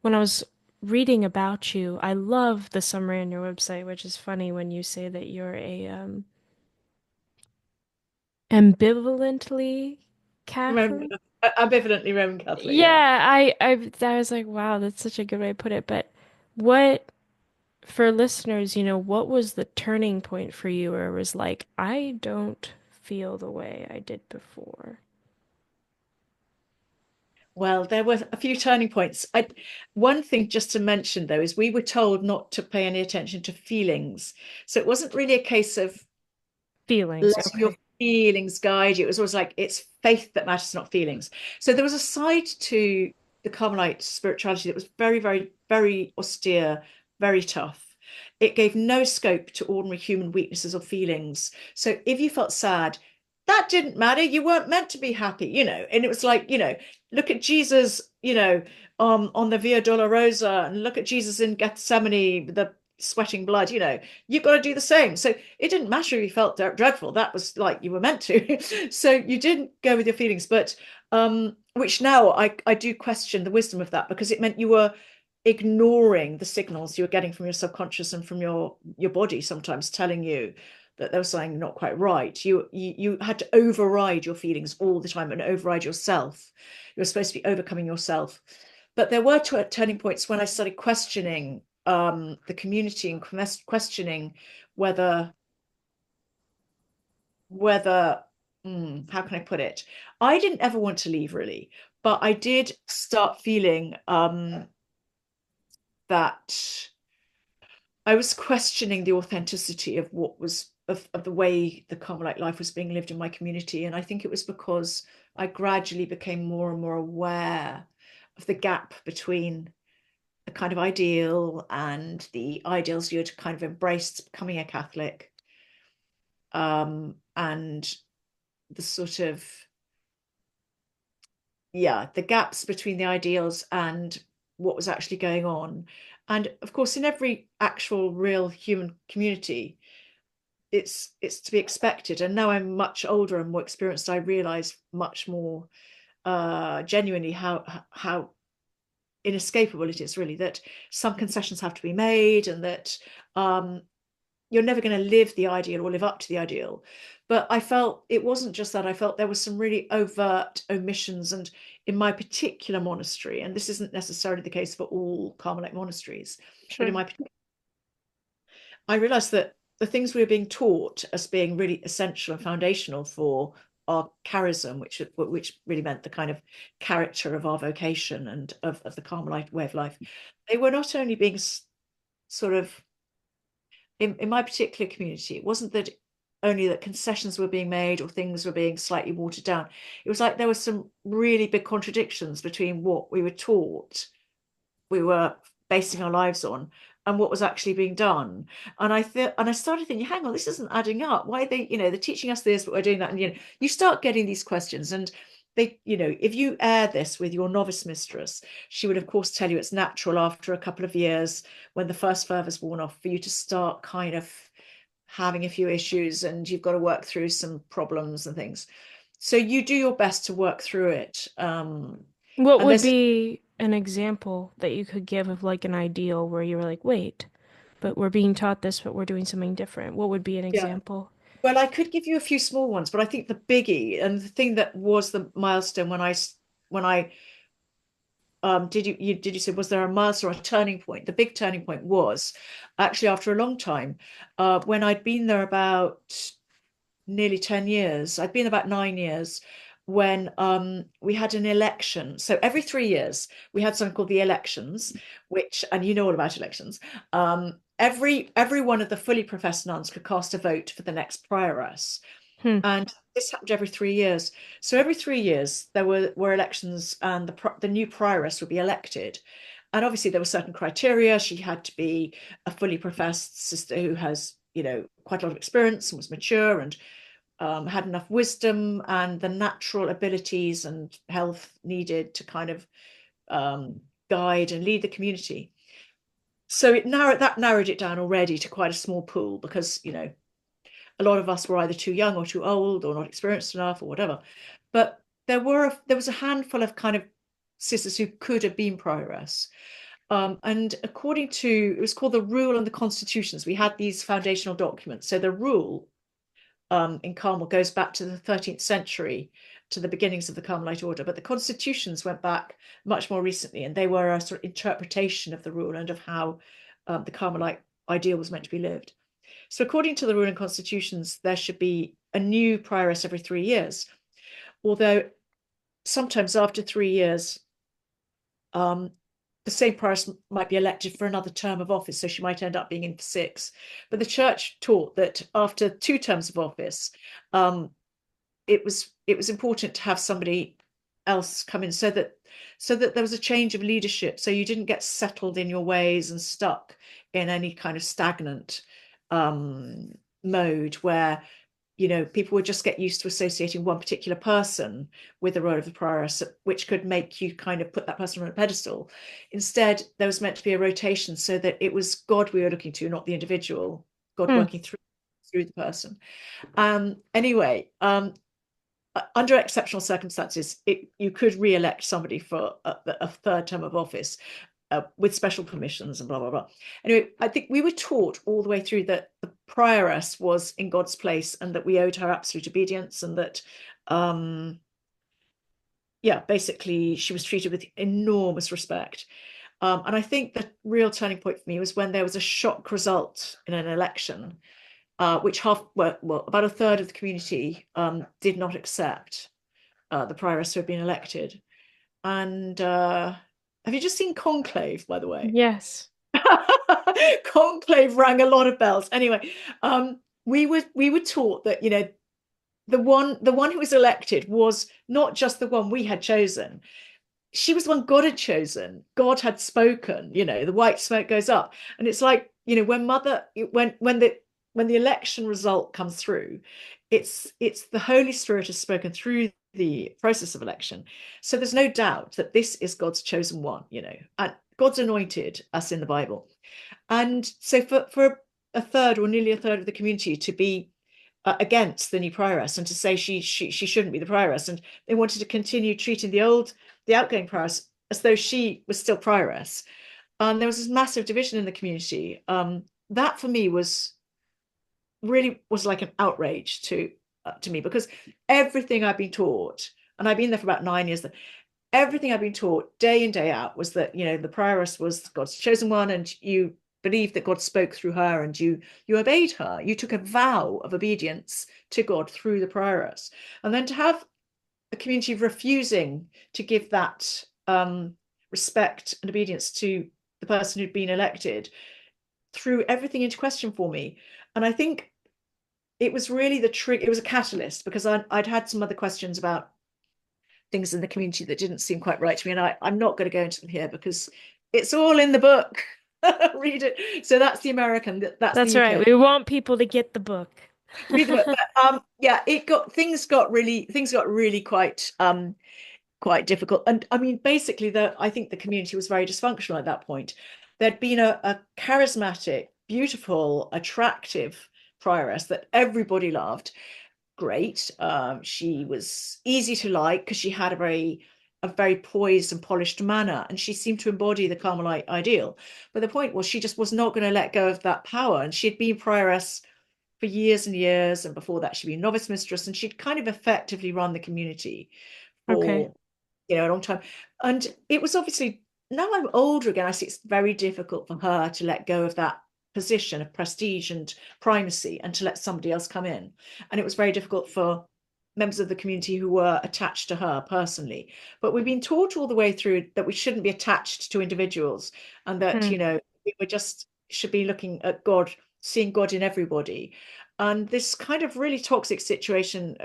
when I was reading about you, I love the summary on your website, which is funny when you say that you're a ambivalently Roman, Catholic. ambivalently Roman Catholic, yeah. Yeah, I was like, wow, that's such a good way to put it. But what for listeners, what was the turning point for you where it was like, I don't feel the way I did before? Well, there were a few turning points. One thing just to mention though is we were told not to pay any attention to feelings. So it wasn't really a case of Feelings, let your okay. feelings guide you. It was always like it's faith that matters, not feelings. So there was a side to the Carmelite spirituality that was very, very, very austere, very tough. It gave no scope to ordinary human weaknesses or feelings. So if you felt sad, that didn't matter. You weren't meant to be happy, And it was like, look at Jesus, on the Via Dolorosa, and look at Jesus in Gethsemane, the sweating blood, you've got to do the same. So it didn't matter if you felt dreadful. That was like you were meant to. So you didn't go with your feelings. But which now I do question the wisdom of that, because it meant you were ignoring the signals you were getting from your subconscious and from your body, sometimes telling you that there was something not quite right. You had to override your feelings all the time and override yourself. You were supposed to be overcoming yourself. But there were turning points when I started questioning the community, and questioning whether whether how can I put it? I didn't ever want to leave really, but I did start feeling that I was questioning the authenticity of what was of the way the Carmelite life was being lived in my community. And I think it was because I gradually became more and more aware of the gap between the kind of ideal and the ideals you had kind of embraced becoming a Catholic, and the sort of, yeah, the gaps between the ideals and what was actually going on. And of course, in every actual real human community, it's to be expected. And now I'm much older and more experienced, I realize much more genuinely how inescapable it is, really, that some concessions have to be made, and that you're never going to live the ideal or live up to the ideal. But I felt it wasn't just that. I felt there was some really overt omissions. And in my particular monastery, and this isn't necessarily the case for all Carmelite monasteries, but in Sure. my, I realized that the things we were being taught as being really essential and foundational for our charism, which really meant the kind of character of our vocation and of the Carmelite way of life, they were not only being sort of, in my particular community, it wasn't that only that concessions were being made or things were being slightly watered down. It was like there were some really big contradictions between what we were taught, we were basing our lives on, and what was actually being done. And I started thinking, hang on, this isn't adding up. Why are they, they're teaching us this, but we're doing that. And you start getting these questions. And they, if you air this with your novice mistress, she would of course tell you it's natural after a couple of years, when the first fervor's worn off, for you to start kind of having a few issues, and you've got to work through some problems and things. So you do your best to work through it. What And would there's be an example that you could give of like an ideal where you were like, wait, but we're being taught this, but we're doing something different? What would be an Yeah. example? Well, I could give you a few small ones, but I think the biggie and the thing that was the milestone when I did you say was there a milestone or a turning point? The big turning point was actually after a long time, when I'd been there about nearly 10 years. I'd been about 9 years when we had an election. So every 3 years, we had something called the elections, which, and you know all about elections. Every one of the fully professed nuns could cast a vote for the next prioress. Hmm. And this happened every 3 years. So every 3 years, there were elections, and the new prioress would be elected. And obviously, there were certain criteria. She had to be a fully professed sister who has, quite a lot of experience and was mature and had enough wisdom and the natural abilities and health needed to kind of guide and lead the community. So narrowed it down already to quite a small pool because a lot of us were either too young or too old or not experienced enough or whatever. But there was a handful of kind of sisters who could have been prioress. And according to, it was called the Rule and the Constitutions. We had these foundational documents. So the rule in Carmel goes back to the 13th century, to the beginnings of the Carmelite order. But the constitutions went back much more recently, and they were a sort of interpretation of the rule and of how the Carmelite ideal was meant to be lived. So according to the rule and constitutions, there should be a new prioress every 3 years, although sometimes after 3 years, um, the same prioress might be elected for another term of office, so she might end up being in for six. But the church taught that after two terms of office, um, it was important to have somebody else come in so that there was a change of leadership, so you didn't get settled in your ways and stuck in any kind of stagnant um, mode where people would just get used to associating one particular person with the role of the prioress, which could make you kind of put that person on a pedestal. Instead, there was meant to be a rotation so that it was God we were looking to, not the individual, God Hmm. working through the person. Anyway, under exceptional circumstances, you could re-elect somebody for a third term of office with special permissions and blah, blah, blah. Anyway, I think we were taught all the way through that the prioress was in God's place and that we owed her absolute obedience and that, yeah, basically she was treated with enormous respect. And I think the real turning point for me was when there was a shock result in an election, which about a third of the community did not accept the prioress who had been elected. And have you just seen Conclave, by the way? Yes. Conclave rang a lot of bells. Anyway, we were taught that the one who was elected was not just the one we had chosen. She was the one God had chosen. God had spoken. The white smoke goes up, and it's like when the election result comes through, it's the Holy Spirit has spoken through the process of election. So there's no doubt that this is God's chosen one. And God's anointed us in the Bible. And so for a third or nearly a third of the community to be against the new prioress and to say she shouldn't be the prioress, and they wanted to continue treating the outgoing prioress as though she was still prioress. And there was this massive division in the community. That for me was like an outrage to me, because everything I've been taught, and I've been there for about 9 years, everything I've been taught day in, day out was that, the prioress was God's chosen one, and you believed that God spoke through her, and you obeyed her. You took a vow of obedience to God through the prioress. And then to have a community refusing to give that respect and obedience to the person who'd been elected threw everything into question for me. And I think it was really it was a catalyst, because I'd had some other questions about things in the community that didn't seem quite right to me. And I'm not going to go into them here because it's all in the book. Read it. So that's the American, that's the That's UK. right. We want people to get the book. Read the book. But, yeah, things got really quite difficult. And I mean, basically, I think the community was very dysfunctional at that point. There'd been a charismatic, beautiful, attractive prioress that everybody loved. great. She was easy to like because she had a very poised and polished manner, and she seemed to embody the Carmelite ideal. But the point was, she just was not going to let go of that power, and she had been prioress for years and years, and before that, she'd been novice mistress, and she'd kind of effectively run the community Okay. for a long time. And it was obviously, now I'm older again, I see it's very difficult for her to let go of that position of prestige and primacy and to let somebody else come in. And it was very difficult for members of the community who were attached to her personally. But we've been taught all the way through that we shouldn't be attached to individuals, and that, Hmm. we just should be looking at God, seeing God in everybody. And this kind of really toxic situation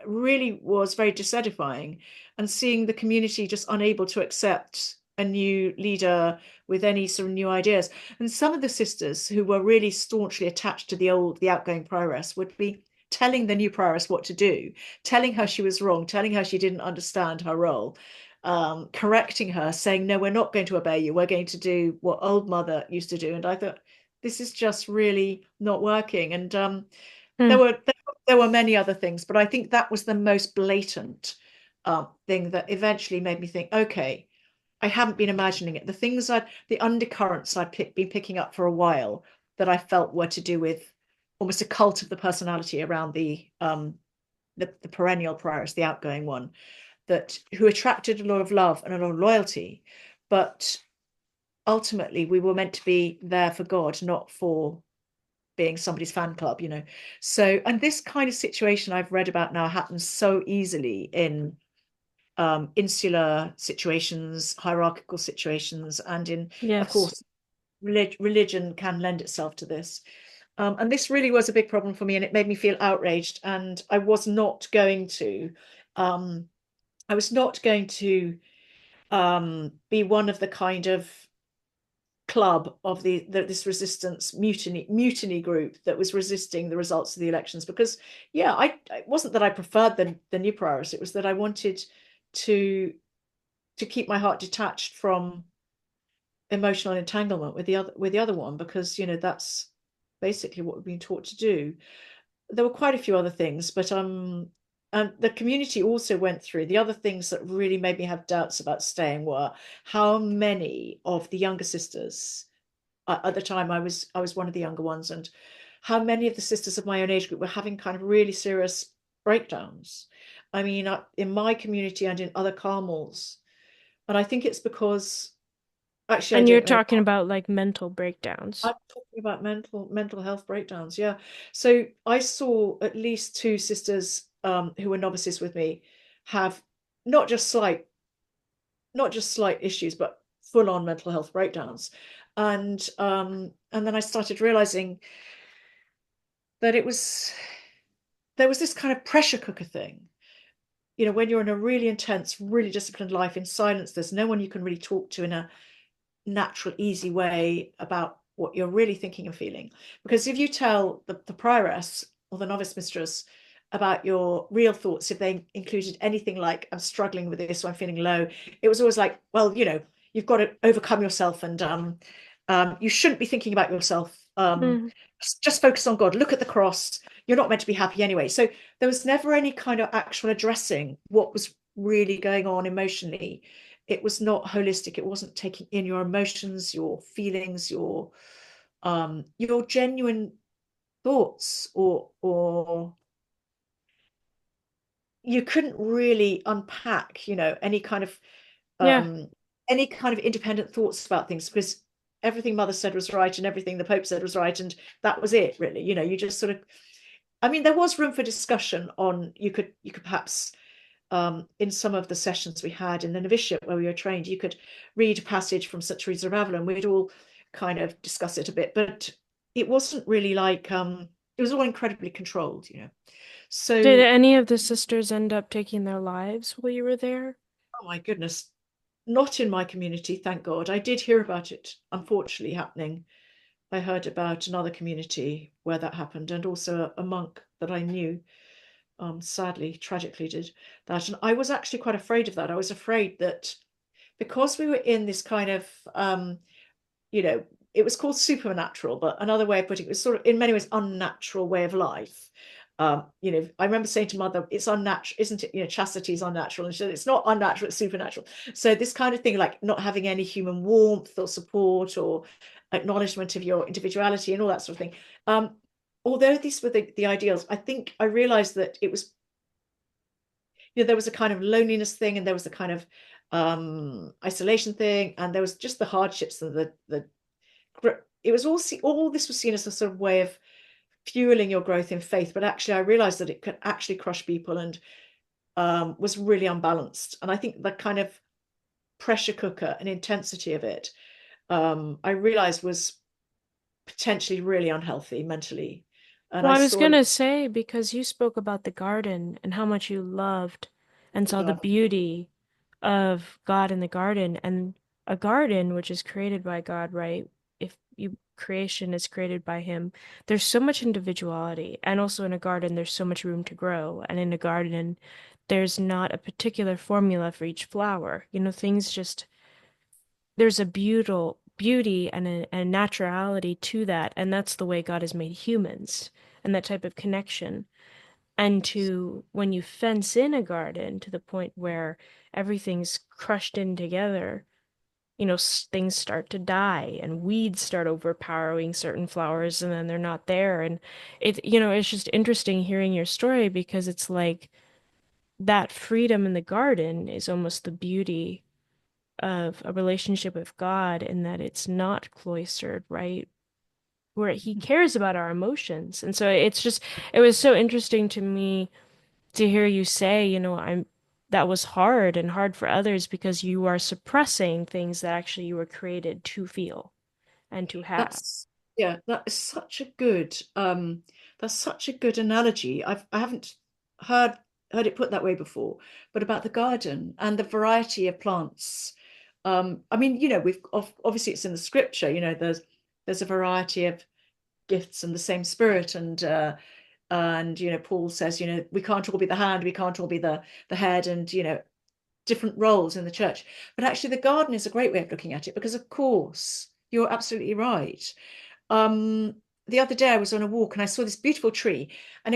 really was very disedifying, and seeing the community just unable to accept a new leader with any sort of new ideas. And some of the sisters who were really staunchly attached to the outgoing prioress would be telling the new prioress what to do, telling her she was wrong, telling her she didn't understand her role, correcting her, saying, no, we're not going to obey you. We're going to do what old mother used to do. And I thought, this is just really not working. And Hmm. there were there were many other things, but I think that was the most blatant thing that eventually made me think, okay, I haven't been imagining it. The undercurrents been picking up for a while that I felt were to do with almost a cult of the personality around the perennial prioress, the outgoing one, that who attracted a lot of love and a lot of loyalty, but ultimately we were meant to be there for God, not for being somebody's fan club. So, and this kind of situation I've read about now happens so easily in insular situations, hierarchical situations, and of Yes. course, religion can lend itself to this. And this really was a big problem for me, and it made me feel outraged. And um, I was not going to be one of the kind of club of this resistance mutiny group that was resisting the results of the elections, because yeah, it wasn't that I preferred the new priors, it was that I wanted to keep my heart detached from emotional entanglement with the other one, because that's basically what we've been taught to do. There were quite a few other things, but and the community also went through the other things that really made me have doubts about staying were how many of the younger sisters, at the time I was one of the younger ones, and how many of the sisters of my own age group were having kind of really serious breakdowns. I mean, in my community and in other Carmels, and I think it's because actually I And you're don't know. talking about like mental breakdowns. I'm talking about mental health breakdowns. Yeah. So I saw at least two sisters who were novices with me have not just slight not just slight issues, but full on mental health breakdowns. And then I started realizing that there was this kind of pressure cooker thing. When you're in a really intense, really disciplined life in silence, there's no one you can really talk to in a natural, easy way about what you're really thinking and feeling. Because if you tell the prioress or the novice mistress about your real thoughts, if they included anything like, I'm struggling with this or I'm feeling low, it was always like, well, you've got to overcome yourself, and you shouldn't be thinking about yourself. Hmm. Just focus on God, look at the cross. You're not meant to be happy anyway. So there was never any kind of actual addressing what was really going on emotionally. It was not holistic. It wasn't taking in your emotions, your feelings, your genuine thoughts, or you couldn't really unpack, Yeah. um any kind of independent thoughts about things, because everything mother said was right and everything the Pope said was right, and that was it, really. You just sort of, I mean, there was room for discussion on, you could perhaps, in some of the sessions we had in the novitiate where we were trained, you could read a passage from St. Teresa of Avila, and we'd all kind of discuss it a bit, but it wasn't really like, it was all incredibly controlled. Did So, any of the sisters end up taking their lives while you were there? oh my goodness, not in my community, thank God. I did hear about it, unfortunately, happening. I heard about another community where that happened, and also a monk that I knew, sadly, tragically did that. And I was actually quite afraid of that. I was afraid that because we were in this kind of, you know, it was called supernatural, but another way of putting it was sort of, in many ways, unnatural way of life. I remember saying to mother, it's unnatural, isn't it? Chastity is unnatural. And she said, it's not unnatural, it's supernatural. So this kind of thing, like not having any human warmth or support or acknowledgement of your individuality and all that sort of thing. Although these were the ideals, I think I realized that it was, there was a kind of loneliness thing, and there was a kind of isolation thing, and there was just the hardships and the it was all this was seen as a sort of way of fueling your growth in faith. But actually, I realized that it could actually crush people and was really unbalanced. And I think the kind of pressure cooker and intensity of it, I realized was potentially really unhealthy mentally. And Well, I I was saw, gonna say, because you spoke about the garden and how much you loved and saw the yeah, beauty of God in the garden, and a garden which is created by God, right? If you creation is created by him, there's so much individuality. And also in a garden, there's so much room to grow. And in a garden, there's not a particular formula for each flower. Things just there's a beauty and a naturality to that, and that's the way God has made humans and that type of connection. And to when you fence in a garden to the point where everything's crushed in together, things start to die and weeds start overpowering certain flowers and then they're not there. And it's just interesting hearing your story because it's like that freedom in the garden is almost the beauty of a relationship with God in that it's not cloistered, right? Where he cares about our emotions. And so it was so interesting to me to hear you say, that was hard and hard for others because you are suppressing things that actually you were created to feel and to have. that's yeah, that is such a good that's such a good analogy. I haven't heard heard it put that way before, but about the garden and the variety of plants. I mean, we've obviously it's in the scripture, there's a variety of gifts and the same spirit, and Paul says, we can't all be the hand, we can't all be the head, and different roles in the church. But actually, the garden is a great way of looking at it because, of course, you're absolutely right. Um, the other day, I was on a walk and I saw this beautiful tree, and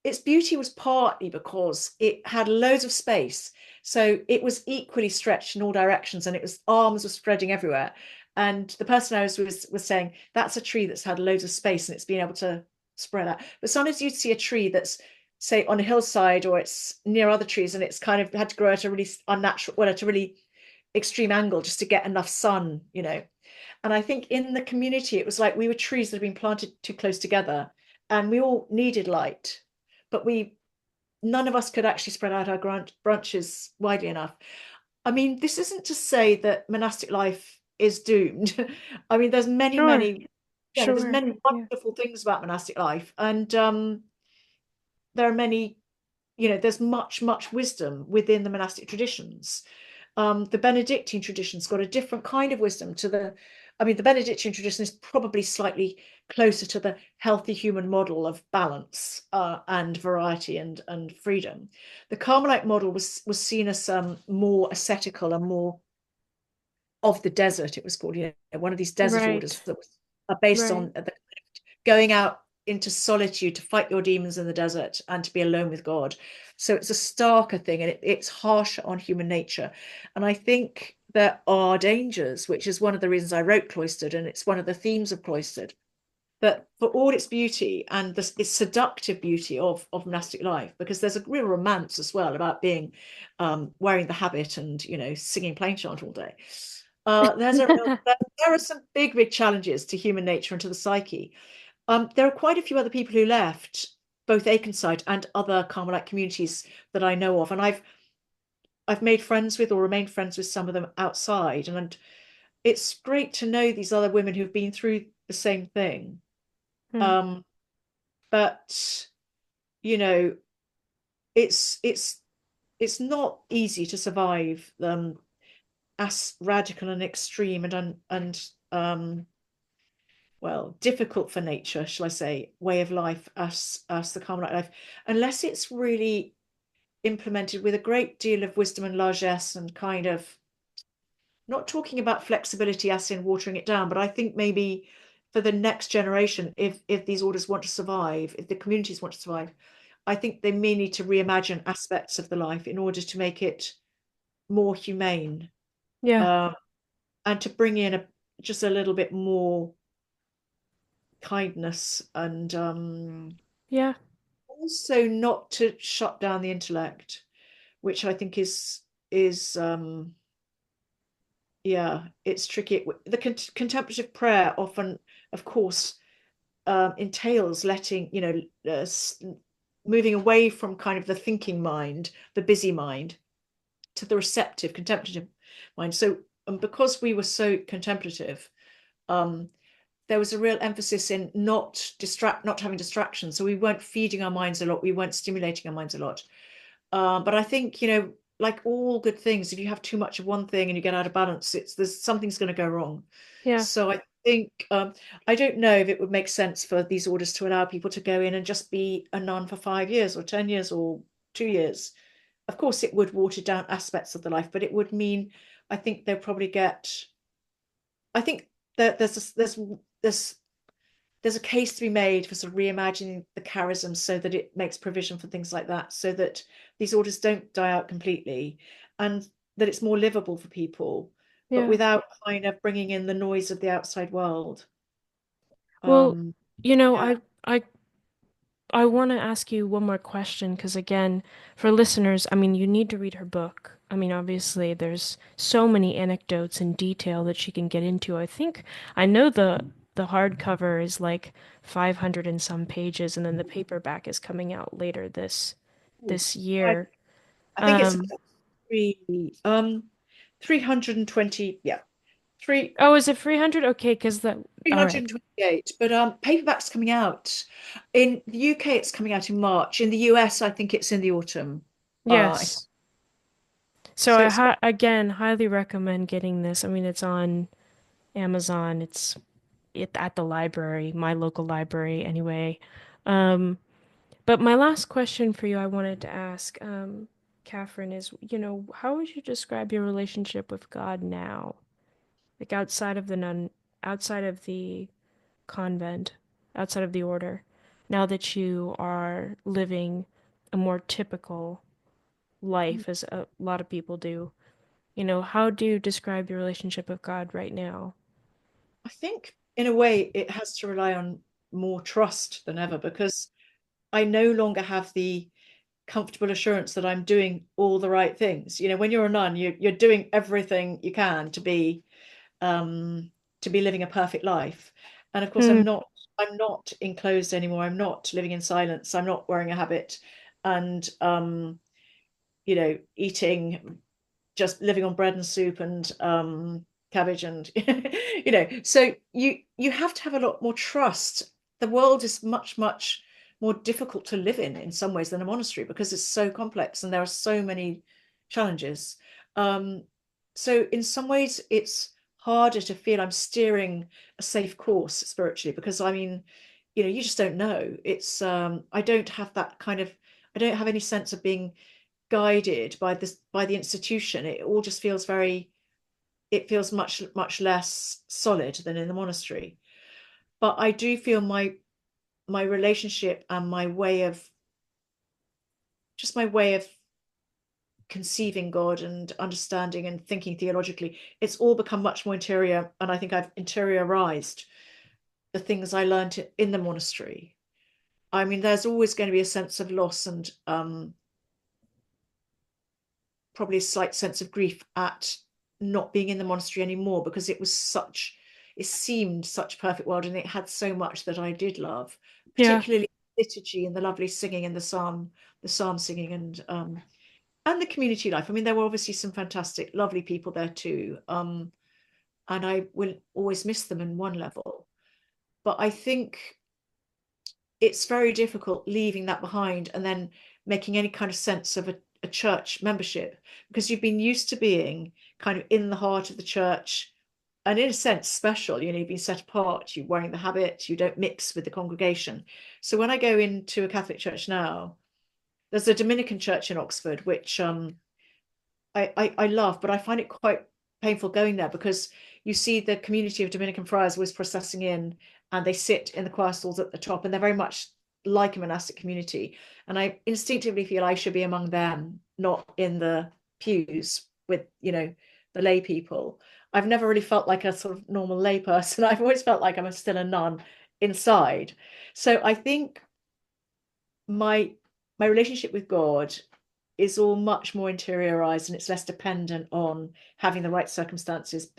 its beauty was partly because it had loads of space. So it was equally stretched in all directions, and its arms were spreading everywhere. And the person I was saying that's a tree that's had loads of space and it's been able to spread out. But sometimes you'd see a tree that's, say, on a hillside, or it's near other trees and it's kind of had to grow at a really unnatural, well, at a really extreme angle just to get enough sun. And I think in the community, it was like we were trees that had been planted too close together, and we all needed light, but none of us could actually spread out our branches widely enough. I mean, this isn't to say that monastic life is doomed. I mean, there's many, Sure, many, there's sure. many Yeah. wonderful things about monastic life, and there are many, there's much, much wisdom within the monastic traditions. The Benedictine tradition's got a different kind of wisdom I mean, the Benedictine tradition is probably slightly closer to the healthy human model of balance and variety and freedom. The Carmelite model was seen as more ascetical and more of the desert. It was called, one of these desert orders Right, that was based right. on going out into solitude to fight your demons in the desert and to be alone with God. So it's a starker thing, and it's harsher on human nature. And I think there are dangers, which is one of the reasons I wrote Cloistered, and it's one of the themes of Cloistered. But for all its beauty and its seductive beauty of monastic life, because there's a real romance as well about being wearing the habit and singing plain chant all day. There are some big, big challenges to human nature and to the psyche. There are quite a few other people who left both Akenside and other Carmelite communities that I know of, and I've made friends with or remained friends with some of them outside, and it's great to know these other women who've been through the same thing. Hmm. Um, but you know, it's it's not easy to survive as radical and extreme and well, difficult for nature, shall I say, way of life as the Carmelite life, unless it's really implemented with a great deal of wisdom and largesse, and kind of not talking about flexibility as in watering it down, but I think maybe for the next generation, if these orders want to survive, if the communities want to survive, I think they may need to reimagine aspects of the life in order to make it more humane, Yeah. um, and to bring in just a little bit more kindness, and Yeah. also not to shut down the intellect, which I think is yeah, it's tricky. The contemplative prayer often, of course, entails letting, moving away from kind of the thinking mind, the busy mind, to the receptive, contemplative mind. So, because we were so contemplative, um, there was a real emphasis in not having distractions. So we weren't feeding our minds a lot. We weren't stimulating our minds a lot. But I think, like all good things, if you have too much of one thing and you get out of balance, there's something's going to go wrong. Yeah. So I think I don't know if it would make sense for these orders to allow people to go in and just be a nun for 5 years or 10 years or 2 years. Of course, it would water down aspects of the life, but it would mean I think they'll probably get. I think that there's there's a case to be made for sort of reimagining the charism so that it makes provision for things like that, so that these orders don't die out completely, and that it's more livable for people, but Yeah. without kind of bringing in the noise of the outside world. Well, Um, you know, yeah. I want to ask you one more question because, again, for listeners, I mean, you need to read her book. I mean, obviously, there's so many anecdotes and detail that she can get into. I know the hardcover is like 500 and some pages, and then the paperback is coming out later this I, year. I think it's Um, about three 320, yeah, three oh, is it 300? Okay, because that, all right. 328. But paperback's coming out. In the UK, it's coming out in March. In the US, I think it's in the autumn. Yes. So So it's again highly recommend getting this. I mean, it's on Amazon. It at the library, my local library anyway. Um, but my last question for you, I wanted to ask, Catherine, is, how would you describe your relationship with God now? Like outside of the convent, outside of the order, now that you are living a more typical life as a lot of people do. How do you describe your relationship with God right now? I think in a way it has to rely on more trust than ever, because I no longer have the comfortable assurance that I'm doing all the right things. When you're a nun, you're doing everything you can um, to be living a perfect life. And of course, Hmm. I'm not enclosed anymore. I'm not living in silence. I'm not wearing a habit, and eating, just living on bread and soup and cabbage, and so you have to have a lot more trust. The world is much, much more difficult to live in some ways than a monastery, because it's so complex and there are so many challenges. um, so in some ways it's harder to feel I'm steering a safe course spiritually, because I mean, you just don't know. It's I don't have that kind of, I don't have any sense of being guided by the institution. It all just feels very, it feels much, much less solid than in the monastery. But I do feel my relationship and my way of conceiving God and understanding and thinking theologically, it's all become much more interior, and I think I've interiorized the things I learned in the monastery. I mean, there's always going to be a sense of loss, and probably a slight sense of grief at not being in the monastery anymore, because it seemed such a perfect world, and it had so much that I did love, Yeah. particularly liturgy and the lovely singing and the psalm singing, and the community life. I mean, there were obviously some fantastic, lovely people there too. And I will always miss them in one level. But I think it's very difficult leaving that behind and then making any kind of sense of a church membership, because you've been used to being kind of in the heart of the church, and in a sense special. You've been set apart, you're wearing the habit, you don't mix with the congregation. So when I go into a Catholic church now, there's a Dominican church in Oxford, which I love, but I find it quite painful going there, because you see the community of Dominican friars always processing in, and they sit in the choir stalls at the top, and they're very much like a monastic community, and I instinctively feel I should be among them, not in the pews with, the lay people. I've never really felt like a sort of normal lay person. I've always felt like I'm still a nun inside. So I think my my relationship with God is all much more interiorized, and it's less dependent on having the right circumstances,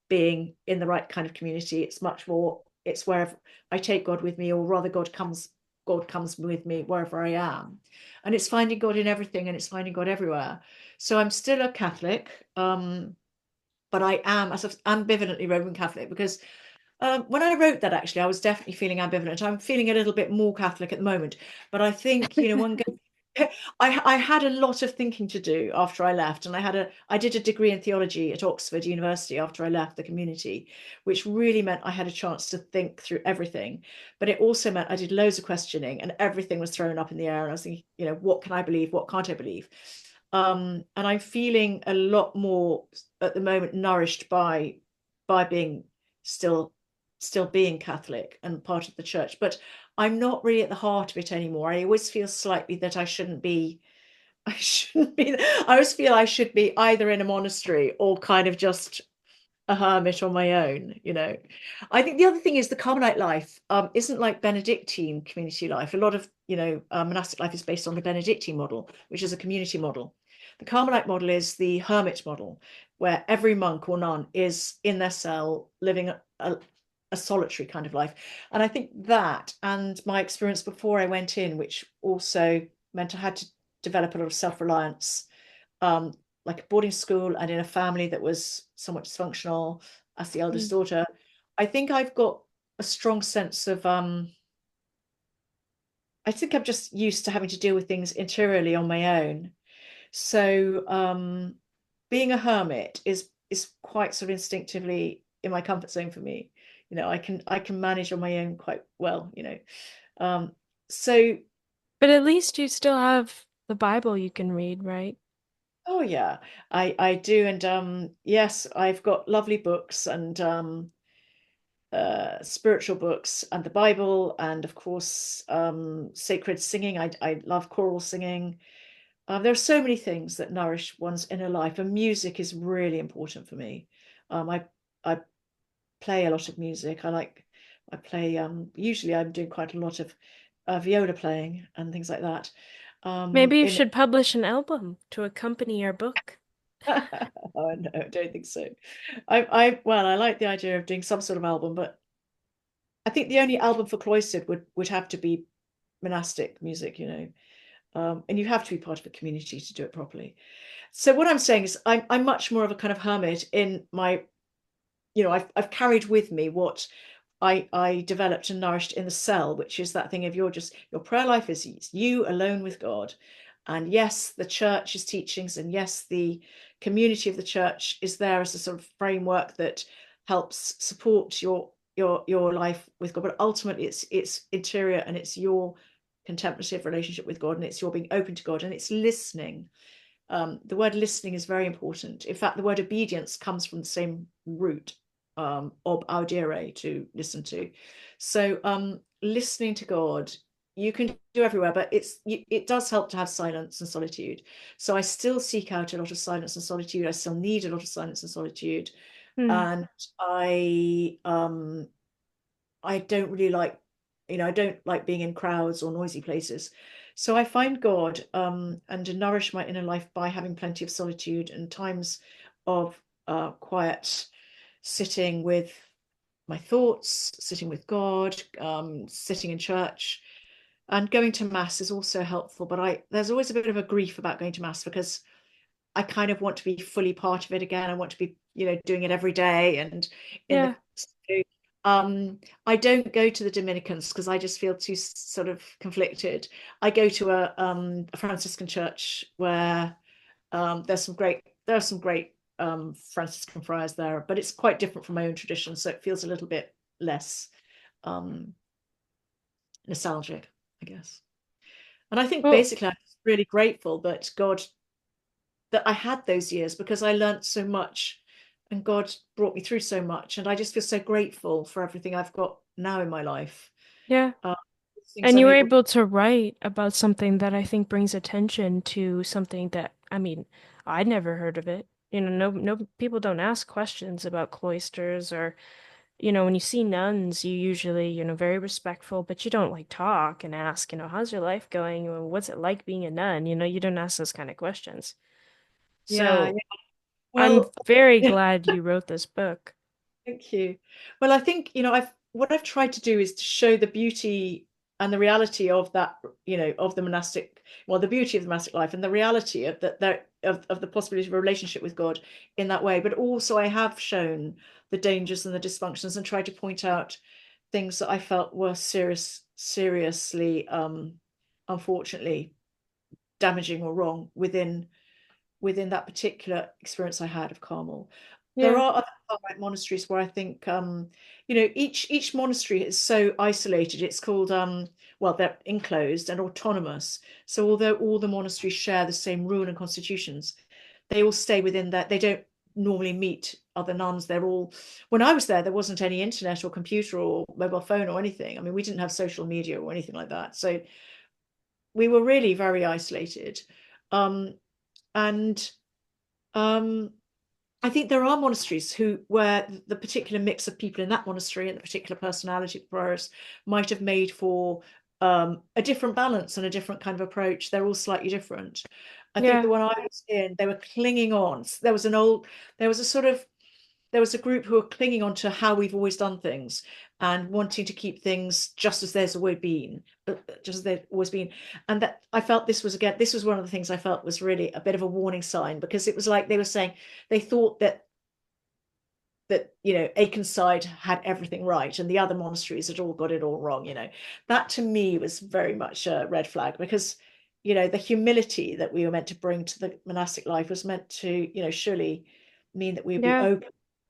being in the right kind of community. It's much more, it's wherever I take God with me, or rather God comes with me wherever I am. And it's finding God in everything, and it's finding God everywhere. So I'm still a Catholic, but I am as ambivalently Roman Catholic, because when I wrote that, actually, I was definitely feeling ambivalent. I'm feeling a little bit more Catholic at the moment, but I think, one goes. I had a lot of thinking to do after I left, and I did a degree in theology at Oxford University after I left the community, which really meant I had a chance to think through everything. But it also meant I did loads of questioning, and everything was thrown up in the air. And I was thinking, what can I believe? What can't I believe? And I'm feeling a lot more at the moment nourished by being still still being Catholic and part of the church, but I'm not really at the heart of it anymore. I always feel slightly that I shouldn't be. I shouldn't be. I always feel I should be either in a monastery or kind of just a hermit on my own. I think the other thing is the Carmelite life isn't like Benedictine community life. A lot of, monastic life is based on the Benedictine model, which is a community model. The Carmelite model is the hermit model, where every monk or nun is in their cell living a solitary kind of life. And I think that, and my experience before I went in, which also meant I had to develop a lot of self-reliance, like a boarding school and in a family that was somewhat dysfunctional as the eldest Mm. daughter. I think I've got a strong sense of I think I'm just used to having to deal with things interiorly on my own. So being a hermit is quite sort of instinctively in my comfort zone for me. I can manage on my own quite well. Um, so But at least you still have the Bible you can read, right? oh yeah, I do. And yes, I've got lovely books, and spiritual books, and the Bible, and of course sacred singing. I love choral singing. There are so many things that nourish one's inner life, and music is really important for me. I play a lot of music. I play usually I'm doing quite a lot of viola playing and things like that. Maybe you In should publish an album to accompany your book. Oh no, I don't think so. I like the idea of doing some sort of album, but I think the only album for Cloistered would have to be monastic music. And you have to be part of a community to do it properly. So what I'm saying is I'm much more of a kind of hermit in my, I've carried with me what I developed and nourished in the cell, which is that thing of your prayer life is you alone with God. And yes, the church's teachings, and yes, the community of the church is there as a sort of framework that helps support your life with God. But ultimately it's interior, and it's your contemplative relationship with God, and it's your being open to God, and it's listening. The word listening is very important. In fact, the word obedience comes from the same root, ob audire, to listen to. So listening to God, you can do everywhere, but it does help to have silence and solitude. So I still seek out a lot of silence and solitude. I still need a lot of silence and solitude. Hmm. And I don't really I don't like being in crowds or noisy places. So I find God and to nourish my inner life by having plenty of solitude and times of quiet, sitting with my thoughts, sitting with God, sitting in church. And going to mass is also helpful, but there's always a bit of a grief about going to mass, because I kind of want to be fully part of it again. I want to be, doing it every day. And in the Yeah. I don't go to the Dominicans because I just feel too sort of conflicted. I go to a Franciscan church where there are some great Franciscan friars there, but it's quite different from my own tradition, so it feels a little bit less um, nostalgic, I guess. And I think Well, basically I'm really grateful that I had those years, because I learned so much, and God brought me through so much, and I just feel so grateful for everything I've got now in my life. yeah. Uh, things And I'm you were able to. able to write about something that I think brings attention to something that, I mean, I'd never heard of it. No people don't ask questions about cloisters or, when you see nuns, you usually, very respectful, but you don't like talk and ask, how's your life going? Or what's it like being a nun? You don't ask those kind of questions. Yeah, yeah. So I'm Well, very yeah. glad you wrote this book. Thank you. Well, I think, I've tried to do is to show the beauty and the reality of that, of the monastic, well, the beauty of the monastic life and the reality of of the possibility of a relationship with God in that way. But also I have shown the dangers and the dysfunctions and tried to point out things that I felt were seriously, unfortunately damaging or wrong within that particular experience I had of Carmel. There Yeah, are other Carmelite monasteries where I think, each monastery is so isolated. It's called, well, they're enclosed and autonomous. So although all the monasteries share the same rule and constitutions, they all stay within that. They don't normally meet other nuns. They're all, when I was there wasn't any internet or computer or mobile phone or anything. I mean, we didn't have social media or anything like that. So we were really very isolated. Um, and um, I think there are monasteries where the particular mix of people in that monastery and the particular personality of the prioress might have made for a different balance and a different kind of approach. They're all slightly different. I think the yeah, one I was in, they were clinging on. There was a sort of there was a group who were clinging on to how we've always done things and wanting to keep things just as there's always been, just as they've always been. And that I felt this was one of the things I felt was really a bit of a warning sign because it was like they were saying they thought that Akenside had everything right and the other monasteries had all got it all wrong. That to me was very much a red flag because the humility that we were meant to bring to the monastic life was meant to surely mean that we would be yeah,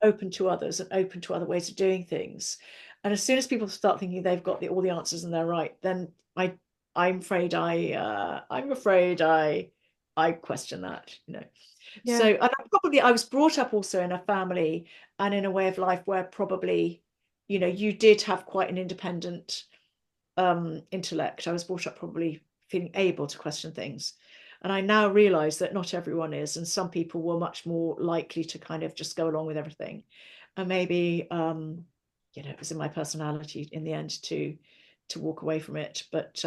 open to others and open to other ways of doing things. And as soon as people start thinking they've got all the answers and they're right, then I'm afraid I question that. So, yeah, and I was brought up also in a family and in a way of life where probably, you did have quite an independent intellect. I was brought up probably feeling able to question things. And I now realize that not everyone is, and some people were much more likely to kind of just go along with everything. And maybe, it was in my personality in the end to walk away from it. But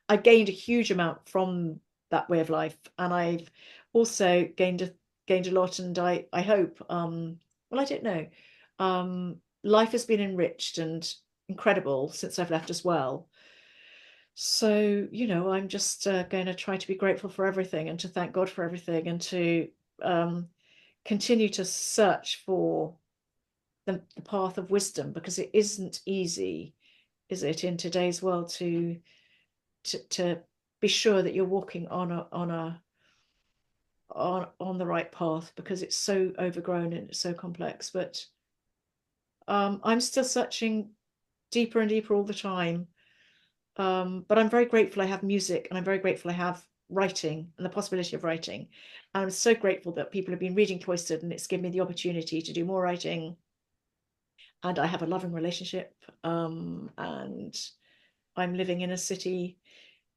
I gained a huge amount from that way of life, and I've also gained a lot. And I hope, well, I don't know, life has been enriched and incredible since I've left as well. So, I'm just going to try to be grateful for everything and to thank God for everything and to um, continue to search for the path of wisdom because it isn't easy, is it, in today's world to be sure that you're walking on the right path because it's so overgrown and it's so complex. But I'm still searching deeper and deeper all the time. But I'm very grateful I have music and I'm very grateful I have writing and the possibility of writing. And I'm so grateful that people have been reading Cloistered and it's given me the opportunity to do more writing. And I have a loving relationship. And I'm living in a city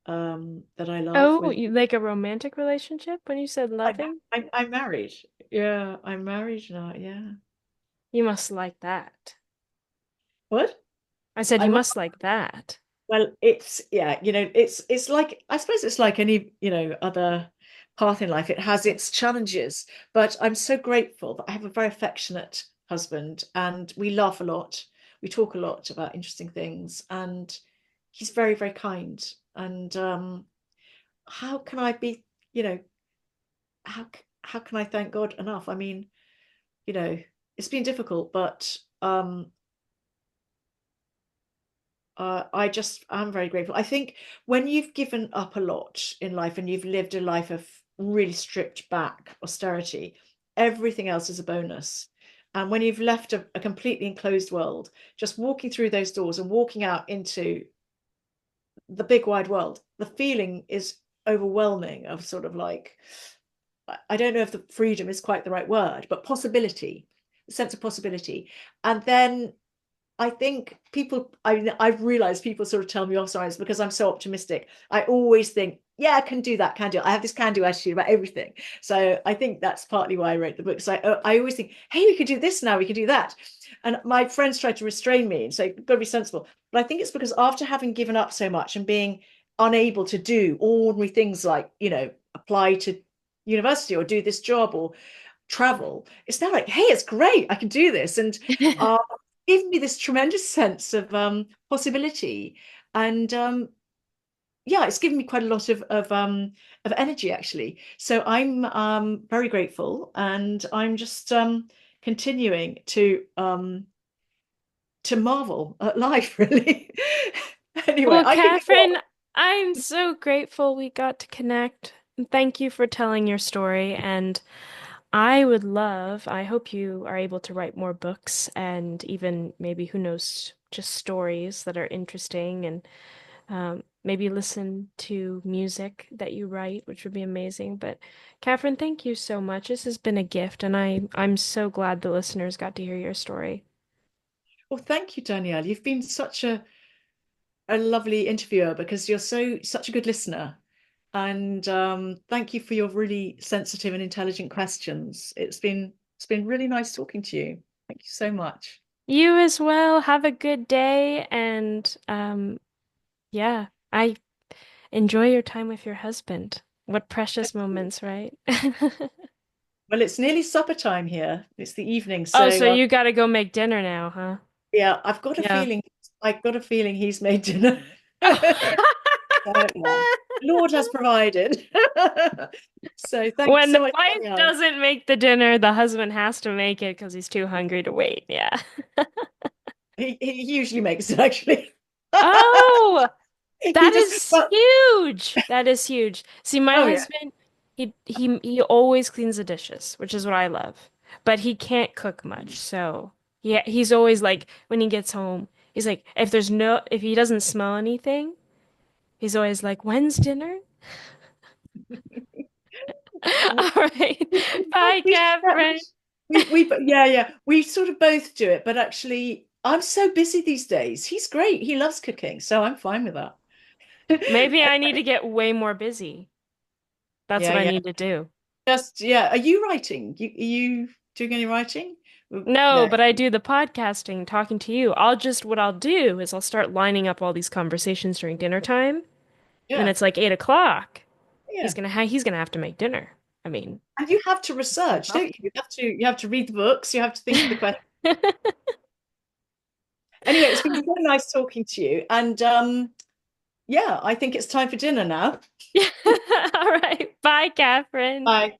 that I love Oh, with. you like a romantic relationship when you said I, loving? I'm married. Yeah, I'm married now. Yeah. You must like that. What? I said you I'm must like that. Well, it's yeah, it's like I suppose it's like any, other path in life. It has its challenges, but I'm so grateful that I have a very affectionate husband and we laugh a lot. We talk a lot about interesting things and he's very, very kind. And how can I be, you know, how can I thank God enough? I mean, you know, it's been difficult, but I'm very grateful. I think when you've given up a lot in life and you've lived a life of really stripped back austerity, everything else is a bonus. And when you've left a completely enclosed world, just walking through those doors and walking out into the big wide world, the feeling is overwhelming of sort of like, I don't know if the freedom is quite the right word, but possibility, the sense of possibility. And then I think I've realized people sort of tell me off sometimes because I'm so optimistic. I always think, yeah, I can do that, can do. I have this can-do attitude about everything. So I think that's partly why I wrote the book. So I always think, hey, we could do this now, we could do that. And my friends try to restrain me and say, got to be sensible. But I think it's because after having given up so much and being unable to do ordinary things like, apply to university or do this job or travel, it's now like, hey, it's great, I can do this. And uh, given me this tremendous sense of possibility. And yeah, it's given me quite a lot of energy actually. So I'm very grateful, and I'm just continuing to marvel at life, really. Anyway, Well, I could go on. Catherine, I'm so grateful we got to connect. Thank you for telling your story. And I hope you are able to write more books and even maybe, who knows, just stories that are interesting and maybe listen to music that you write, which would be amazing. But Catherine, thank you so much. This has been a gift, and I'm so glad the listeners got to hear your story. Well, thank you, Danielle. You've been such a lovely interviewer because you're such a good listener. And thank you for your really sensitive and intelligent questions. It's been really nice talking to you. Thank you so much. You as well. Have a good day, and yeah, I enjoy your time with your husband. What precious moments, right? Well, it's nearly supper time here. It's the evening, Oh, so so you gotta go make dinner now, huh? yeah, Yeah. I've got a feeling he's made dinner. Yeah. Lord has provided. So thanks When the so much, wife Danielle. doesn't make the dinner, the husband has to make it because he's too hungry to wait. Yeah. He usually makes it actually. Oh, He that just is well, huge. That is huge. See, my oh yeah. husband, he always cleans the dishes, which is what I love. But he can't cook much. So, yeah, he's always like when he gets home, he's like if he doesn't smell anything, he's always like, "When's dinner?" All right. Bye, We share, Catherine. yeah, yeah, we sort of both do it, but actually, I'm so busy these days. He's great. He loves cooking, so I'm fine with that. Maybe I need to get way more busy. That's Yeah, what I yeah. need to do. Just yeah. Are you writing? Are you doing any writing? No, No. but I do the podcasting, talking to you. What I'll do is I'll start lining up all these conversations during dinner time. When Yeah, it's like 8 o'clock, yeah. he's gonna have to make dinner. I mean, And you have to research, don't you? You have to read the books. You have to think of the question. Anyway, it's been so nice talking to you, and yeah, I think it's time for dinner now. all right. Bye, Catherine. Bye.